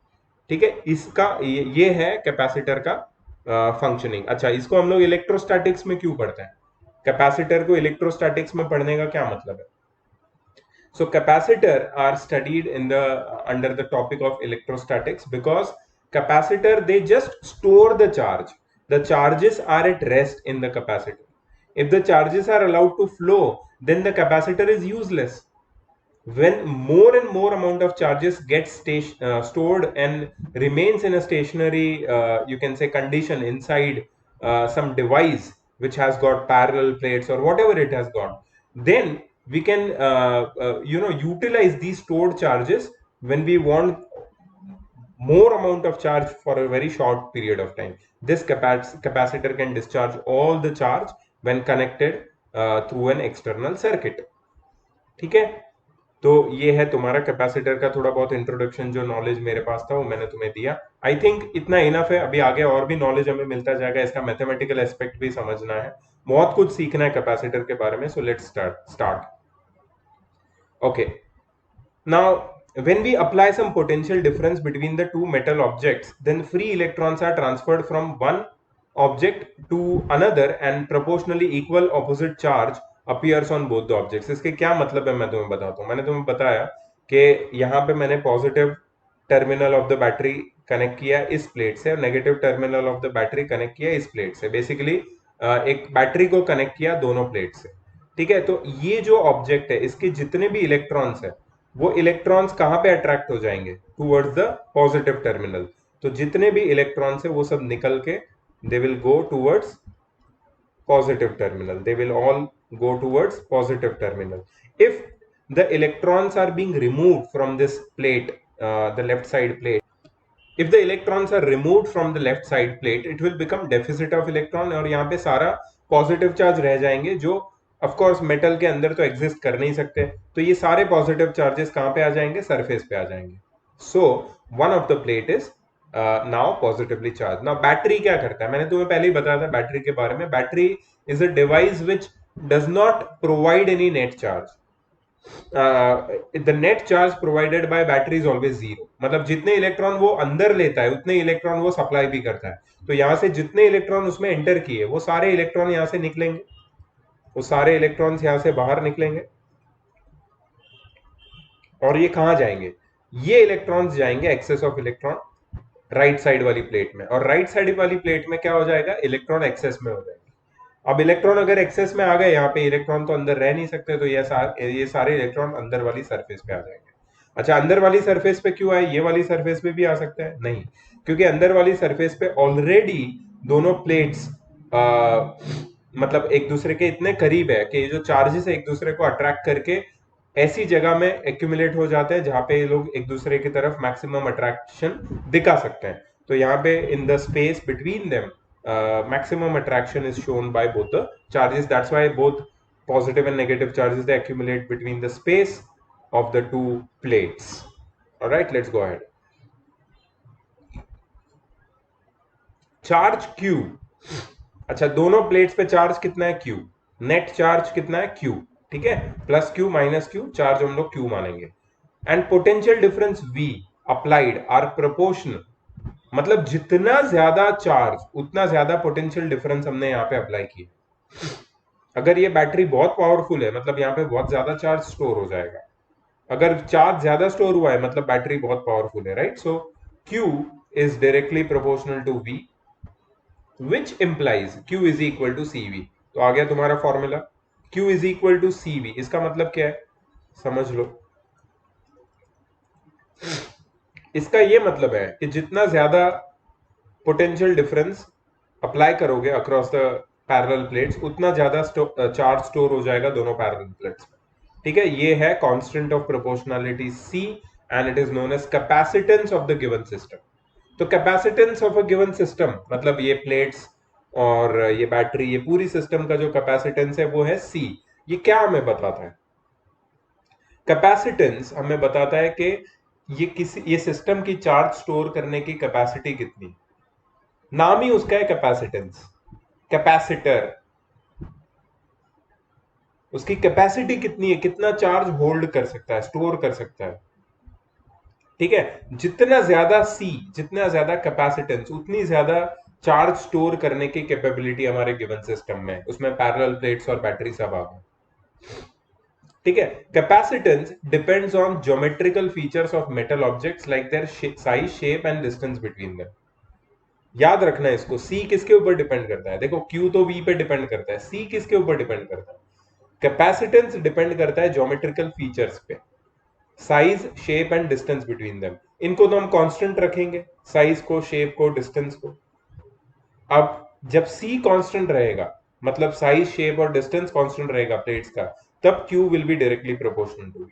ठीक है, इसका ये है कैपेसिटर का फंक्शनिंग। अच्छा, इसको हम लोग इलेक्ट्रोस्टैटिक्स में क्यों पढ़ते हैं, कैपेसिटर को इलेक्ट्रोस्टैटिक्स में पढ़ने का क्या मतलब है। So capacitor are studied in the under the topic of electrostatics because capacitor, they just store the charge. The charges are at rest in the capacitor. If the charges are allowed to flow, then the capacitor is useless. When more and more amount of charges gets stored and remains in a stationary, you can say, condition inside some device which has got parallel plates or whatever it has got, then we can utilize these stored charges when we want more amount of charge for a very short period of time. This capacitor can discharge all the charge when connected through an external circuit। ठीक है, तो ये है तुम्हारा capacitor का थोड़ा बहुत introduction, जो नॉलेज मेरे पास था वो मैंने तुम्हें दिया। आई थिंक इतना इनफ है, अभी आगे और भी नॉलेज हमें मिलता जाएगा, इसका मैथमेटिकल एस्पेक्ट भी समझना है, बहुत कुछ सीखना है कैपेसिटर के बारे में। So let's start. Okay, now when we apply some potential difference between the two metal objects, then free electrons are transferred from one object to another and proportionally equal opposite charge appears on both the objects। इसके क्या मतलब है मैं तुम्हें बताता हूँ। मैंने तुम्हें बताया कि यहाँ पे मैंने positive terminal of the battery connect किया इस प्लेट से और negative terminal of the battery connect किया इस प्लेट से। बेसिकली एक बैटरी को कनेक्ट किया दोनों प्लेट से, ठीक है। तो ये जो ऑब्जेक्ट है इसके जितने भी इलेक्ट्रॉन्स है वो इलेक्ट्रॉन्स कहां पे अट्रैक्ट हो जाएंगे, टूवर्ड्स द पॉजिटिव टर्मिनल। तो जितने भी इलेक्ट्रॉन्स है वो सब निकल के they will go towards positive terminal, they will all go towards positive terminal. If the electrons are being removed from this plate, the left side plate, if the electrons are removed from the left side plate, it will become deficit of electron और यहाँ पे सारा positive charge रह जाएंगे जो of course metal के अंदर तो एग्जिस्ट कर नहीं सकते। तो ये सारे पॉजिटिव चार्जेस कहाँ पे आ जाएंगे, सरफेस पे आ जाएंगे। So one of the plate is now positively charge. Now battery क्या करता है, मैंने तुम्हें पहले ही बताया था बैटरी के बारे में। Battery is a device which does not provide any net charge. The net charge provided by battery is always zero, मतलब जितने इलेक्ट्रॉन वो अंदर लेता है उतने इलेक्ट्रॉन वो सप्लाई भी करता है। तो यहां से जितने इलेक्ट्रॉन उसमें एंटर किए वो सारे इलेक्ट्रॉन यहां से निकलेंगे, वो सारे इलेक्ट्रॉन्स यहां से बाहर निकलेंगे और ये कहां जाएंगे, ये इलेक्ट्रॉन्स जाएंगे excess of electron right side वाली प्लेट में। और राइट साइड वाली प्लेट में क्या हो जाएगा, इलेक्ट्रॉन एक्सेस में हो जाएंगे। अब इलेक्ट्रॉन अगर एक्सेस में आ गए, यहाँ पे इलेक्ट्रॉन तो अंदर रह नहीं सकते, तो ये सारे इलेक्ट्रॉन अंदर वाली सरफेस पे आ जाएंगे। अच्छा, अंदर वाली सरफेस पे क्यों आए, ये वाली सरफेस पे भी आ सकता है, नहीं, क्योंकि अंदर वाली सरफेस पे ऑलरेडी दोनों प्लेट्स मतलब एक दूसरे के इतने करीब है कि ये जो चार्जेस है एक दूसरे को अट्रैक्ट करके ऐसी जगह में एक्यूमुलेट हो जाते हैं जहां पे ये लोग एक दूसरे की तरफ मैक्सिमम अट्रैक्शन दिखा सकते हैं। तो यहाँ पे in the space between them maximum attraction is shown by both the charges. That's why both positive and negative charges they accumulate between the space of the two plates. All right, let's go ahead. Charge Q, अच्छा दोनों plates पे charge कितना है Q, net charge कितना है Q, ठीक है, plus Q minus Q, charge हम लोग Q मानेंगे। And potential difference V applied are proportional, मतलब जितना ज्यादा चार्ज उतना ज्यादा पोटेंशियल डिफरेंस हमने यहाँ पे अप्लाई किया। अगर ये बैटरी बहुत पावरफुल है मतलब यहाँ पे बहुत ज्यादा चार्ज स्टोर हो जाएगा, अगर चार्ज ज्यादा स्टोर हुआ है मतलब बैटरी बहुत पावरफुल है, right. So Q is directly proportional to V which implies Q is equal to CV। तो आ गया तुम्हारा formula, Q is equal to CV। इसका मतलब क्या है समझ लो, इसका ये मतलब है कि जितना ज्यादा पोटेंशियल डिफरेंस अप्लाई करोगे अक्रॉस द पैरेलल प्लेट्स उतना ज्यादा चार्ज स्टोर हो जाएगा दोनों पैरेलल प्लेट्स में, ठीक है। ये है constant of proportionality C and it is known as capacitance of the given system. तो capacitance of a given system मतलब ये प्लेट्स और ये बैटरी, ये पूरी सिस्टम का जो कैपेसिटेंस है वो है C। ये क्या हमें बताता है, कैपेसिटेंस हमें बताता है कि ये सिस्टम की चार्ज स्टोर करने की कैपेसिटी कितनी, नाम ही उसका है कैपेसिटेंस। कैपेसिटर, उसकी कैपेसिटी कितनी है, कितना चार्ज होल्ड कर सकता है, स्टोर कर सकता है, ठीक है। जितना ज्यादा C, जितना ज्यादा कैपेसिटेंस उतनी ज्यादा चार्ज स्टोर करने की कैपेबिलिटी हमारे गिवन सिस्टम में, उसमें पैरेलल प्लेट्स और बैटरी सब आ गए, ठीक है। Capacitance depends on geometrical features of metal objects like their size, shape and distance between them. याद रखना है इसको, C किसके ऊपर डिपेंड करता है, देखो Q तो V पे डिपेंड करता है, C किसके ऊपर डिपेंड करता है, कैपेसिटेंस डिपेंड करता है ज्योमेट्रिकल फीचर्स पे, size, shape and distance between them. इनको तो हम कांस्टेंट रखेंगे, साइज को, शेप को, डिस्टेंस को। अब जब C कांस्टेंट रहेगा मतलब साइज, शेप और डिस्टेंस कांस्टेंट रहेगा प्लेट्स का, तब Q will be directly proportional to V।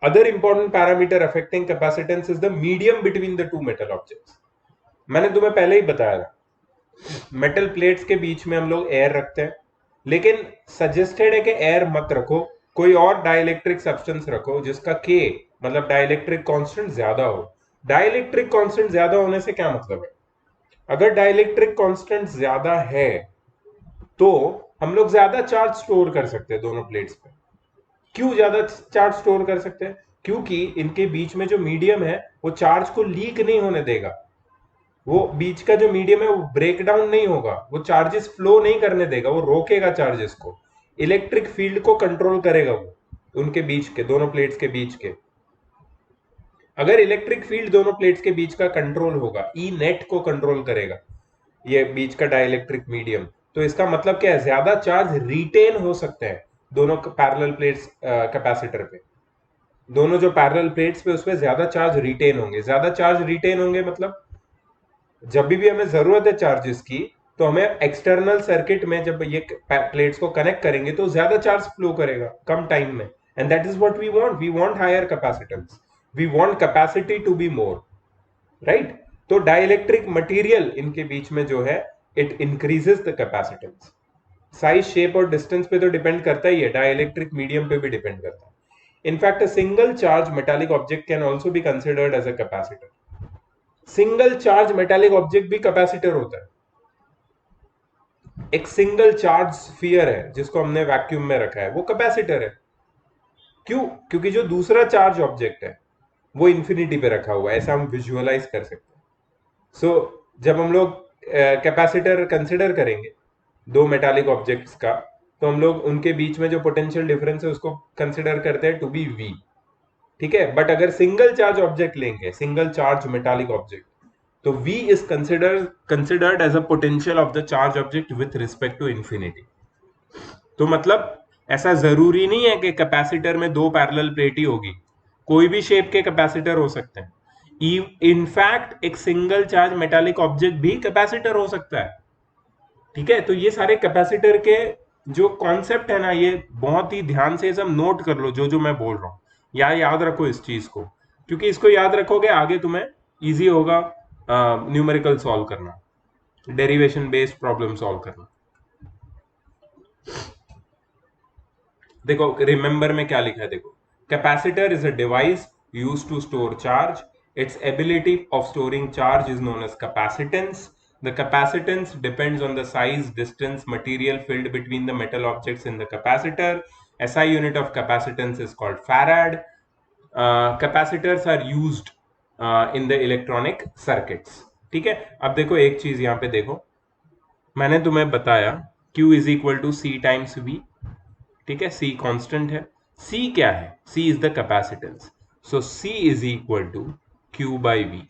Other important parameter affecting capacitance is the medium between the two metal objects. मैंने तुम्हें पहले ही बताया था मेटल प्लेट्स के बीच में हम लोग एयर रखते हैं, लेकिन सजेस्टेड है कि एयर मत रखो, कोई और डाइलेक्ट्रिक सब्सटेंस रखो जिसका K मतलब डाइलेक्ट्रिक कांस्टेंट ज्यादा हो। डाइलेक्ट्रिक कांस्टेंट ज्यादा होने से क्या मतलब है, अगर डाइलेक्ट्रिक कांस्टेंट ज्यादा है तो हम लोग ज्यादा चार्ज स्टोर कर सकते हैं दोनों प्लेट्स पे। क्यों ज्यादा चार्ज स्टोर कर सकते हैं, क्योंकि इनके बीच में जो मीडियम है वो चार्ज को लीक नहीं होने देगा, वो बीच का जो मीडियम है वो ब्रेक डाउन नहीं होगा, वो चार्जेस फ्लो नहीं करने देगा, वो रोकेगा चार्जेस को, इलेक्ट्रिक फील्ड को कंट्रोल करेगा वो उनके बीच के, दोनों प्लेट्स के बीच के। अगर इलेक्ट्रिक फील्ड दोनों प्लेट्स के बीच का कंट्रोल होगा, ई नेट को कंट्रोल करेगा, ये बीच का डाइलेक्ट्रिक मीडियम। तो इसका मतलब क्या है, ज्यादा चार्ज रिटेन हो सकते हैं दोनों पैरेलल प्लेट्स कैपेसिटर पे। दोनों जो पैरेलल प्लेट्स पे उसपे ज्यादा चार्ज रिटेन होंगे। ज्यादा चार्ज रिटेन होंगे मतलब जब भी हमें जरूरत है चार्जेस की, तो हमें एक्सटर्नल सर्किट में जब ये प्लेट्स को कनेक्ट करेंगे तो ज्यादा चार्ज फ्लो करेगा कम टाइम में। And that is what we want higher capacitance, we want capacity to be more, right. तो डाइलेक्ट्रिक मटेरियल इनके बीच में जो है, it increases the capacitance. Size, shape और डिस्टेंस पे तो डिपेंड करता ही है, डाइलेक्ट्रिक मीडियम पे भी डिपेंड करता है। In fact a single charge metallic object can also be considered as a capacitor. Single charge metallic object भी कैपेसिटर होता है। एक सिंगल चार्ज स्फीयर है जिसको हमने वैक्यूम में रखा है, वो कैपेसिटर है। क्यों? क्योंकि जो दूसरा चार्ज ऑब्जेक्ट है वो इंफिनिटी पे रखा हुआ है, ऐसा हम विजुअलाइज कर सकते हैं। सो जब हम लोग कैपेसिटर कंसिडर करेंगे दो मेटालिक ऑब्जेक्ट्स का, तो हम लोग उनके बीच में जो पोटेंशियल डिफरेंस है उसको कंसिडर करते हैं टू बी वी, ठीक है। बट अगर सिंगल चार्ज ऑब्जेक्ट लेंगे, सिंगल चार्ज मेटालिक ऑब्जेक्ट, तो V is considered as a potential of the charge object with respect to infinity। तो मतलब ऐसा जरूरी नहीं है कि कैपेसिटर में दो पैरेलल प्लेट ही होगी, कोई भी शेप के कैपेसिटर हो सकते हैं। इनफैक्ट एक सिंगल चार्ज मेटालिक ऑब्जेक्ट भी कैपेसिटर हो सकता है, ठीक है। तो ये सारे कैपेसिटर के जो कॉन्सेप्ट है ना, ये बहुत ही ध्यान से सब नोट कर लो, जो जो मैं बोल रहा हूँ, या याद रखो इस चीज को, क्योंकि इसको याद रखोगे आगे तुम्हें इजी होगा न्यूमेरिकल सॉल्व करना, डेरिवेशन बेस्ड प्रॉब्लम सॉल्व करना। देखो रिमेंबर में क्या लिखा है, देखो capacitor is a device used to store charge. Its ability of storing charge is known as capacitance. The capacitance depends on the size, distance, material filled between the metal objects in the capacitor. SI unit of capacitance is called farad. Capacitors are used in the electronic circuits, ठीक है। अब देखो एक चीज यहाँ पे देखो, मैंने तुम्हें बताया Q is equal to C times V, ठीक है। C कांस्टेंट है। C क्या है? C is the capacitance. So C is equal to Q by V,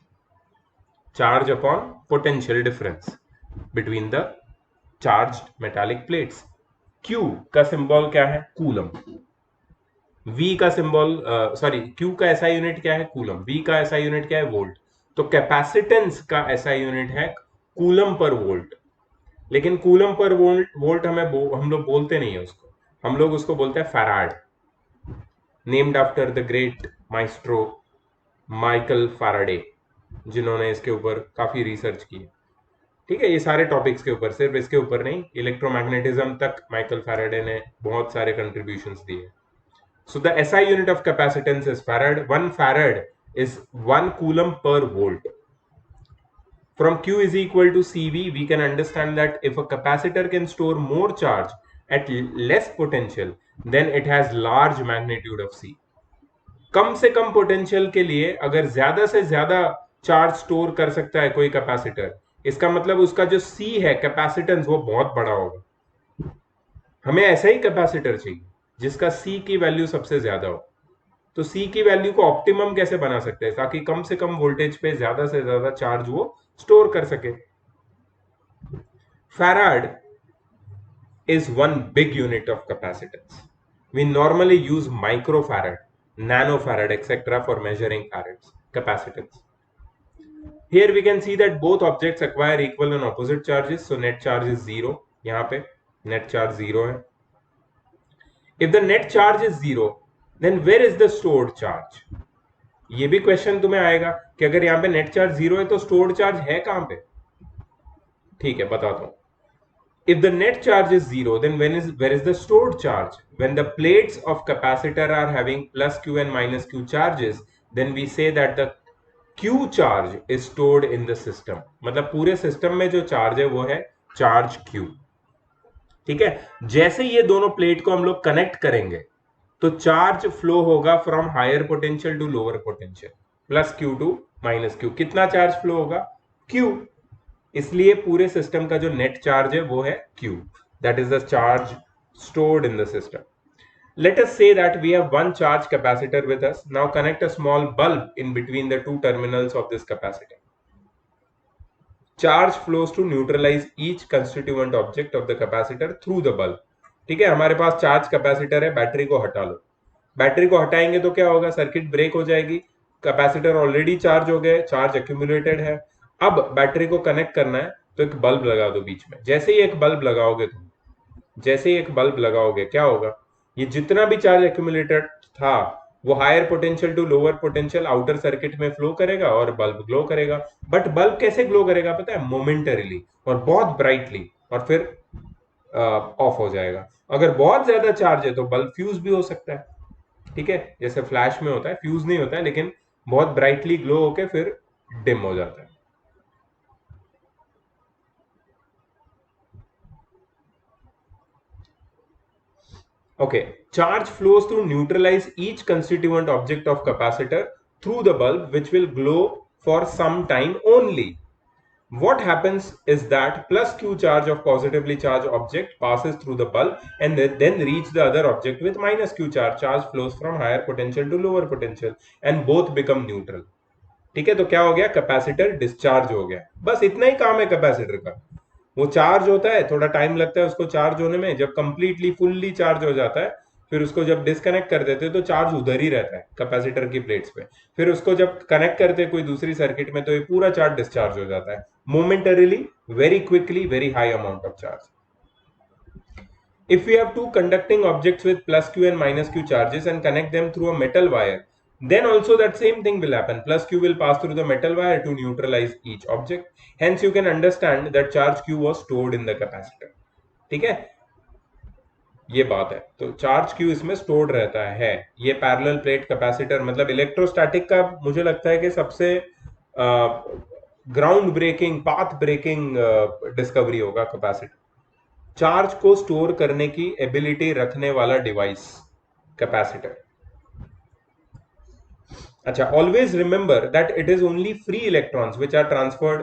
charge upon potential difference between the charged metallic plates. Q का symbol क्या है? Coulomb. V का symbol sorry, Q का SI unit क्या है? Coulomb. V का SI unit क्या है? वोल्ट। तो कैपेसिटेंस का SI यूनिट है कूलम पर वोल्ट। लेकिन कूलम पर वोल्ट हम लोग बोलते नहीं है उसको, हम लोग उसको बोलते हैं farad, named after the great maestro Michael Faraday, जिन्होंने इसके ऊपर काफी रिसर्च की है, ठीक है। ये सारे टॉपिक्स के ऊपर, सिर्फ इसके ऊपर नहीं, इलेक्ट्रोमैग्नेटिज्म तक माइकल फैराडे ने बहुत सारे कंट्रीब्यूशंस दिए। So the SI unit of capacitance is farad. 1 farad is 1 coulomb per volt. From Q is equal to CV, we can understand that if a capacitor can store more charge at less potential, then it has large magnitude of C. कम से कम potential के लिए अगर ज्यादा से ज्यादा charge store कर सकता है कोई कैपेसिटर, इसका मतलब उसका जो C है कैपेसिटेंस, वो बहुत बड़ा होगा। हमें ऐसा ही कैपेसिटर चाहिए जिसका C की वैल्यू सबसे ज्यादा हो। तो C की वैल्यू को ऑप्टिमम कैसे बना सकते हैं ताकि कम से कम वोल्टेज पे ज्यादा से ज्यादा चार्ज वो स्टोर कर सके। Farad is one big unit of capacitance. We normally use microfarad, nanofarad, etc. for measuring farads capacitance. Here we can see that both objects acquire equal and opposite charges, so net charge is 0. यहाँ पे net charge 0 है. If the net charge is 0, then where is the stored charge? ये भी question तुम्हें आएगा कि अगर यहाँ पे नेट चार्ज 0 है तो स्टोर्ड चार्ज है कहां पे? ठीक है, बताता हूं। If the net charge is 0, then where is the stored charge? When the plates of capacitor are having plus Q and minus Q charges, then we say that the Q charge is stored in the system. मतलब पूरे system में जो charge है वो है charge Q, ठीक है। जैसे ये दोनों प्लेट को हम लोग कनेक्ट करेंगे तो चार्ज फ्लो होगा from higher potential to lower potential, plus Q to minus Q। कितना चार्ज फ्लो होगा? Q। इसलिए पूरे सिस्टम का जो नेट चार्ज है वो है Q, that is the charge stored in the system. Let us say that we have one charge capacitor with us. Now connect a small bulb in between the two terminals of this capacitor. Charge flows to neutralise each constituent object of the capacitor through the bulb. ठीक है, हमारे पास charge capacitor है, battery को हटा लो, battery को हटाएंगे तो क्या होगा, सर्किट ब्रेक हो जाएगी, कैपेसिटर ऑलरेडी चार्ज हो गए, चार्ज एक्यूमुलेटेड है। अब बैटरी को कनेक्ट करना है तो एक बल्ब लगा दो बीच में। जैसे ही एक बल्ब लगाओगे तुम, जैसे ही एक बल्ब लगाओगे क्या होगा, ये जितना भी चार्ज एक्यूमुलेटेड था वो higher potential to lower potential outer circuit में फ्लो करेगा और बल्ब ग्लो करेगा। बट बल्ब कैसे ग्लो करेगा पता है, मोमेंटरीली और बहुत ब्राइटली, और फिर ऑफ हो जाएगा। अगर बहुत ज्यादा चार्ज है तो बल्ब फ्यूज भी हो सकता है। ठीक है, जैसे फ्लैश में होता है, फ्यूज नहीं होता है लेकिन बहुत ब्राइटली ग्लो होके फिर डिम हो जाता है। Okay, charge flows to neutralize each constituent object of capacitor through the bulb, which will glow for some time only. What happens is that plus Q charge of positively charged object passes through the bulb and then reach the other object with minus Q charge. Charge flows from higher potential to lower potential and both become neutral. ठीक है, तो क्या हो गया, capacitor discharge हो गया। बस इतना ही काम है कैपेसिटर का। वो चार्ज होता है, थोड़ा टाइम लगता है उसको चार्ज होने में, जब कंप्लीटली फुल्ली चार्ज हो जाता है फिर उसको जब डिस्कनेक्ट कर देते हैं तो चार्ज उधर ही रहता है कैपेसिटर की प्लेट्स पे। फिर उसको जब कनेक्ट करते हैं कोई दूसरी सर्किट में तो ये पूरा चार्ज डिस्चार्ज हो जाता है momentarily, very quickly, very high amount of charge. If we have two conducting objects with plus q and minus q charges and connect them through a metal wire, then also that same thing will happen. Plus q will pass through the metal wire to neutralize each object. Hence you can understand that charge q was stored in the capacitor. ठीक है, ये बात है। तो charge q इसमें stored रहता है। ये पैरेलल प्लेट कैपेसिटर मतलब इलेक्ट्रोस्टैटिक का मुझे लगता है कि सबसे ground breaking, path breaking discovery होगा कैपेसिटर। चार्ज को स्टोर करने की एबिलिटी रखने वाला डिवाइस कैपेसिटर। अच्छा, always remember that it is only free electrons which are transferred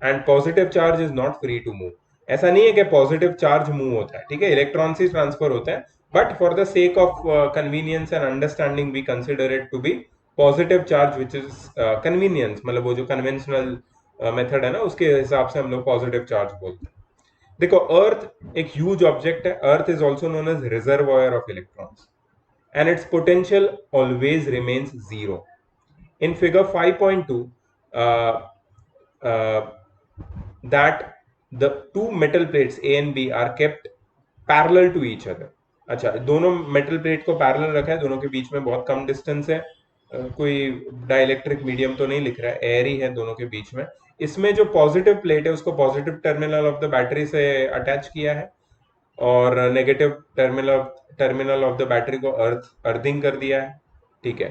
and positive charge is not free to move. ऐसा नहीं है कि पॉजिटिव चार्ज मूव होता है, ठीक है, इलेक्ट्रॉन्स ही ट्रांसफर होते हैं, but for the sake of convenience and understanding we consider it to be positive charge which is convenience, मतलब वो जो कन्वेंशनल मेथड है ना उसके हिसाब से हम लोग पॉजिटिव चार्ज बोलते हैं। देखो, अर्थ एक ह्यूज ऑब्जेक्ट है, earth is also known as reservoir of electrons and its potential always remains zero. In figure 5.2, uh, uh, that the two metal plates A and B are kept parallel to each other. अच्छा, दोनों metal plate को parallel रखा है, दोनों के बीच में बहुत कम distance है, कोई डाइलेक्ट्रिक मीडियम तो नहीं लिख रहा है, एयर ही है दोनों के बीच में। इसमें जो पॉजिटिव प्लेट है उसको positive terminal of the battery से अटैच किया है और negative terminal of the battery को अर्थिंग कर दिया है। ठीक है,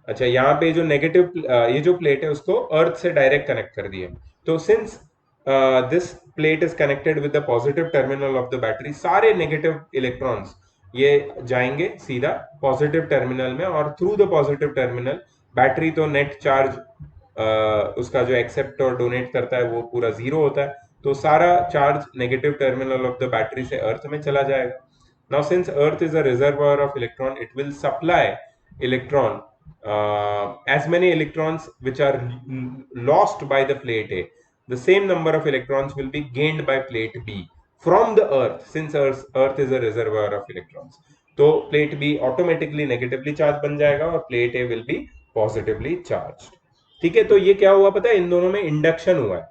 अच्छा, यहाँ पे जो नेगेटिव ये जो प्लेट है उसको अर्थ से डायरेक्ट कनेक्ट कर दिया। तो since this plate is connected with the positive terminal of the battery, सारे नेगेटिव इलेक्ट्रॉन्स ये जाएंगे सीधा पॉजिटिव टर्मिनल में और through the positive terminal battery तो नेट चार्ज उसका जो एक्सेप्ट और डोनेट करता है वो पूरा जीरो होता है, तो सारा charge negative terminal of the battery से अर्थ में चला जाएगा। Now since earth is a reservoir of electron, it will supply electron as many electrons which are lost by the plate A, the same number of electrons will be gained by plate B from the earth, since earth is a reservoir of electrons. तो plate B automatically negatively charged बन जाएगा और plate A will be positively charged। ठीक है, तो ये क्या हुआ पता है, इन दोनों में इंडक्शन हुआ है।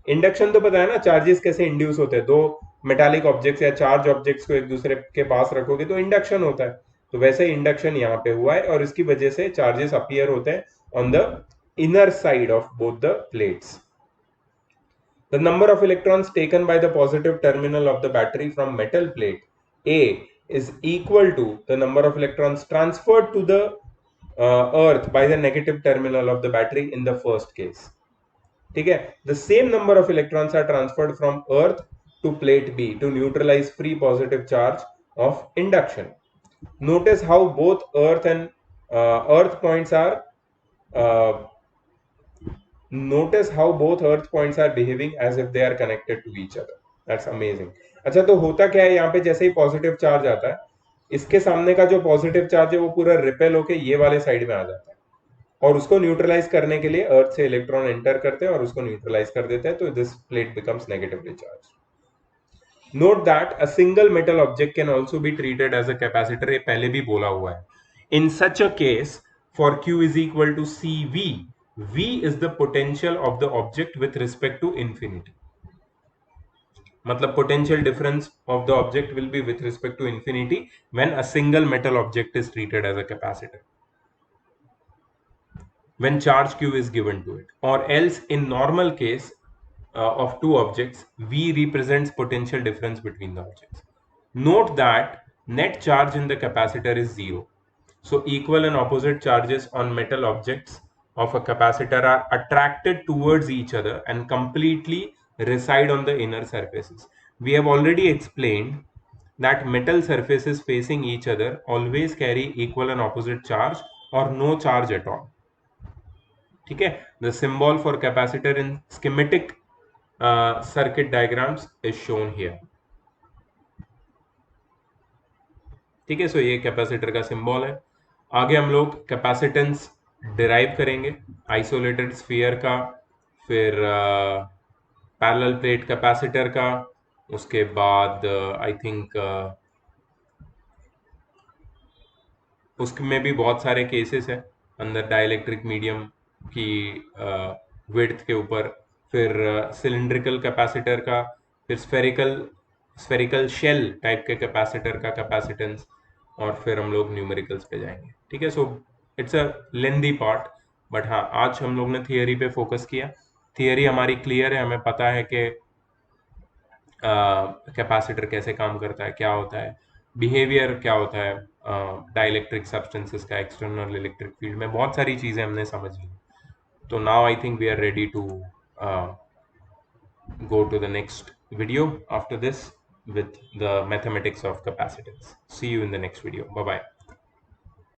इंडक्शन तो पता है ना, चार्जेस कैसे इंड्यूस होते हैं, दो मेटालिक ऑब्जेक्ट्स या चार्ज ऑब्जेक्ट्स को एक दूसरे के पास रखोगे तो इंडक्शन होता है, तो वैसे इंडक्शन यहाँ पे हुआ है और इसकी वजह से चार्जेस अपीयर होते हैं on the inner side of both the plates. The number of electrons taken by the positive terminal of the battery from metal plate A is equal to the number of electrons transferred to the earth by the negative terminal of the battery in the first case। ठीक है, the same number of electrons are transferred from earth to plate B to neutralize free positive charge of induction। Notice how both earth and earth points are notice how both earth points are behaving as if they are connected to each other। That's amazing। अच्छा, तो होता क्या है यहाँ पे, जैसे ही positive charge आता है इसके सामने का जो पॉजिटिव चार्ज है वो पूरा रिपेल होके ये वाले साइड में आ जाता है। और उसको न्यूट्रलाइज करने के लिए अर्थ से इलेक्ट्रॉन एंटर करते हैं और उसको न्यूट्रलाइज कर देते हैं, तो this plate becomes negatively charge. Note that a single metal object can also be treated as a capacitor. ये पहले भी बोला हुआ है. In such a case, for Q is equal to CV, V is the potential of the object with respect to infinity. मतलब potential difference of the object will be with respect to infinity when a single metal object is treated as a capacitor, when charge Q is given to it. Or else in normal case of two objects, V represents potential difference between the objects. Note that net charge in the capacitor is zero. So equal and opposite charges on metal objects of a capacitor are attracted towards each other and completely reside on the inner surfaces. We have already explained that metal surfaces facing each other always carry equal and opposite charge or no charge at all. ठीक है. The symbol for capacitor in schematic circuit diagrams is shown here. ठीक है. So ये capacitor का symbol है. आगे हम लोग कैपेसिटेंस डिराइव करेंगे आइसोलेटेड स्फीयर का, फिर पैरेलल प्लेट कैपेसिटर का, उसके बाद आई थिंक उसमें भी बहुत सारे केसेस हैं अंदर डाइलेक्ट्रिक मीडियम की विड्थ के ऊपर, फिर सिलिंड्रिकल कैपेसिटर का, फिर स्फेरिकल शेल टाइप के कैपेसिटर का कैपेसिटेंस, और फिर हम लोग न्यूमेरिकल्स पे जाएंगे. ठीक है. So it's a lengthy part, but हाँ आज हम लोग ने थियरी पे फोकस किया. थियरी हमारी क्लियर है, हमें पता है कि कैपेसिटर कैसे काम करता है, क्या होता है, बिहेवियर क्या होता है डाइलेक्ट्रिक सब्सटेंसेस का, एक्सटर्नल इलेक्ट्रिक फील्ड में बहुत सारी चीज़ें हमने समझ ली. तो now I think we are ready to go to the next video after this with the mathematics of capacitance. See you in the next video. Bye bye.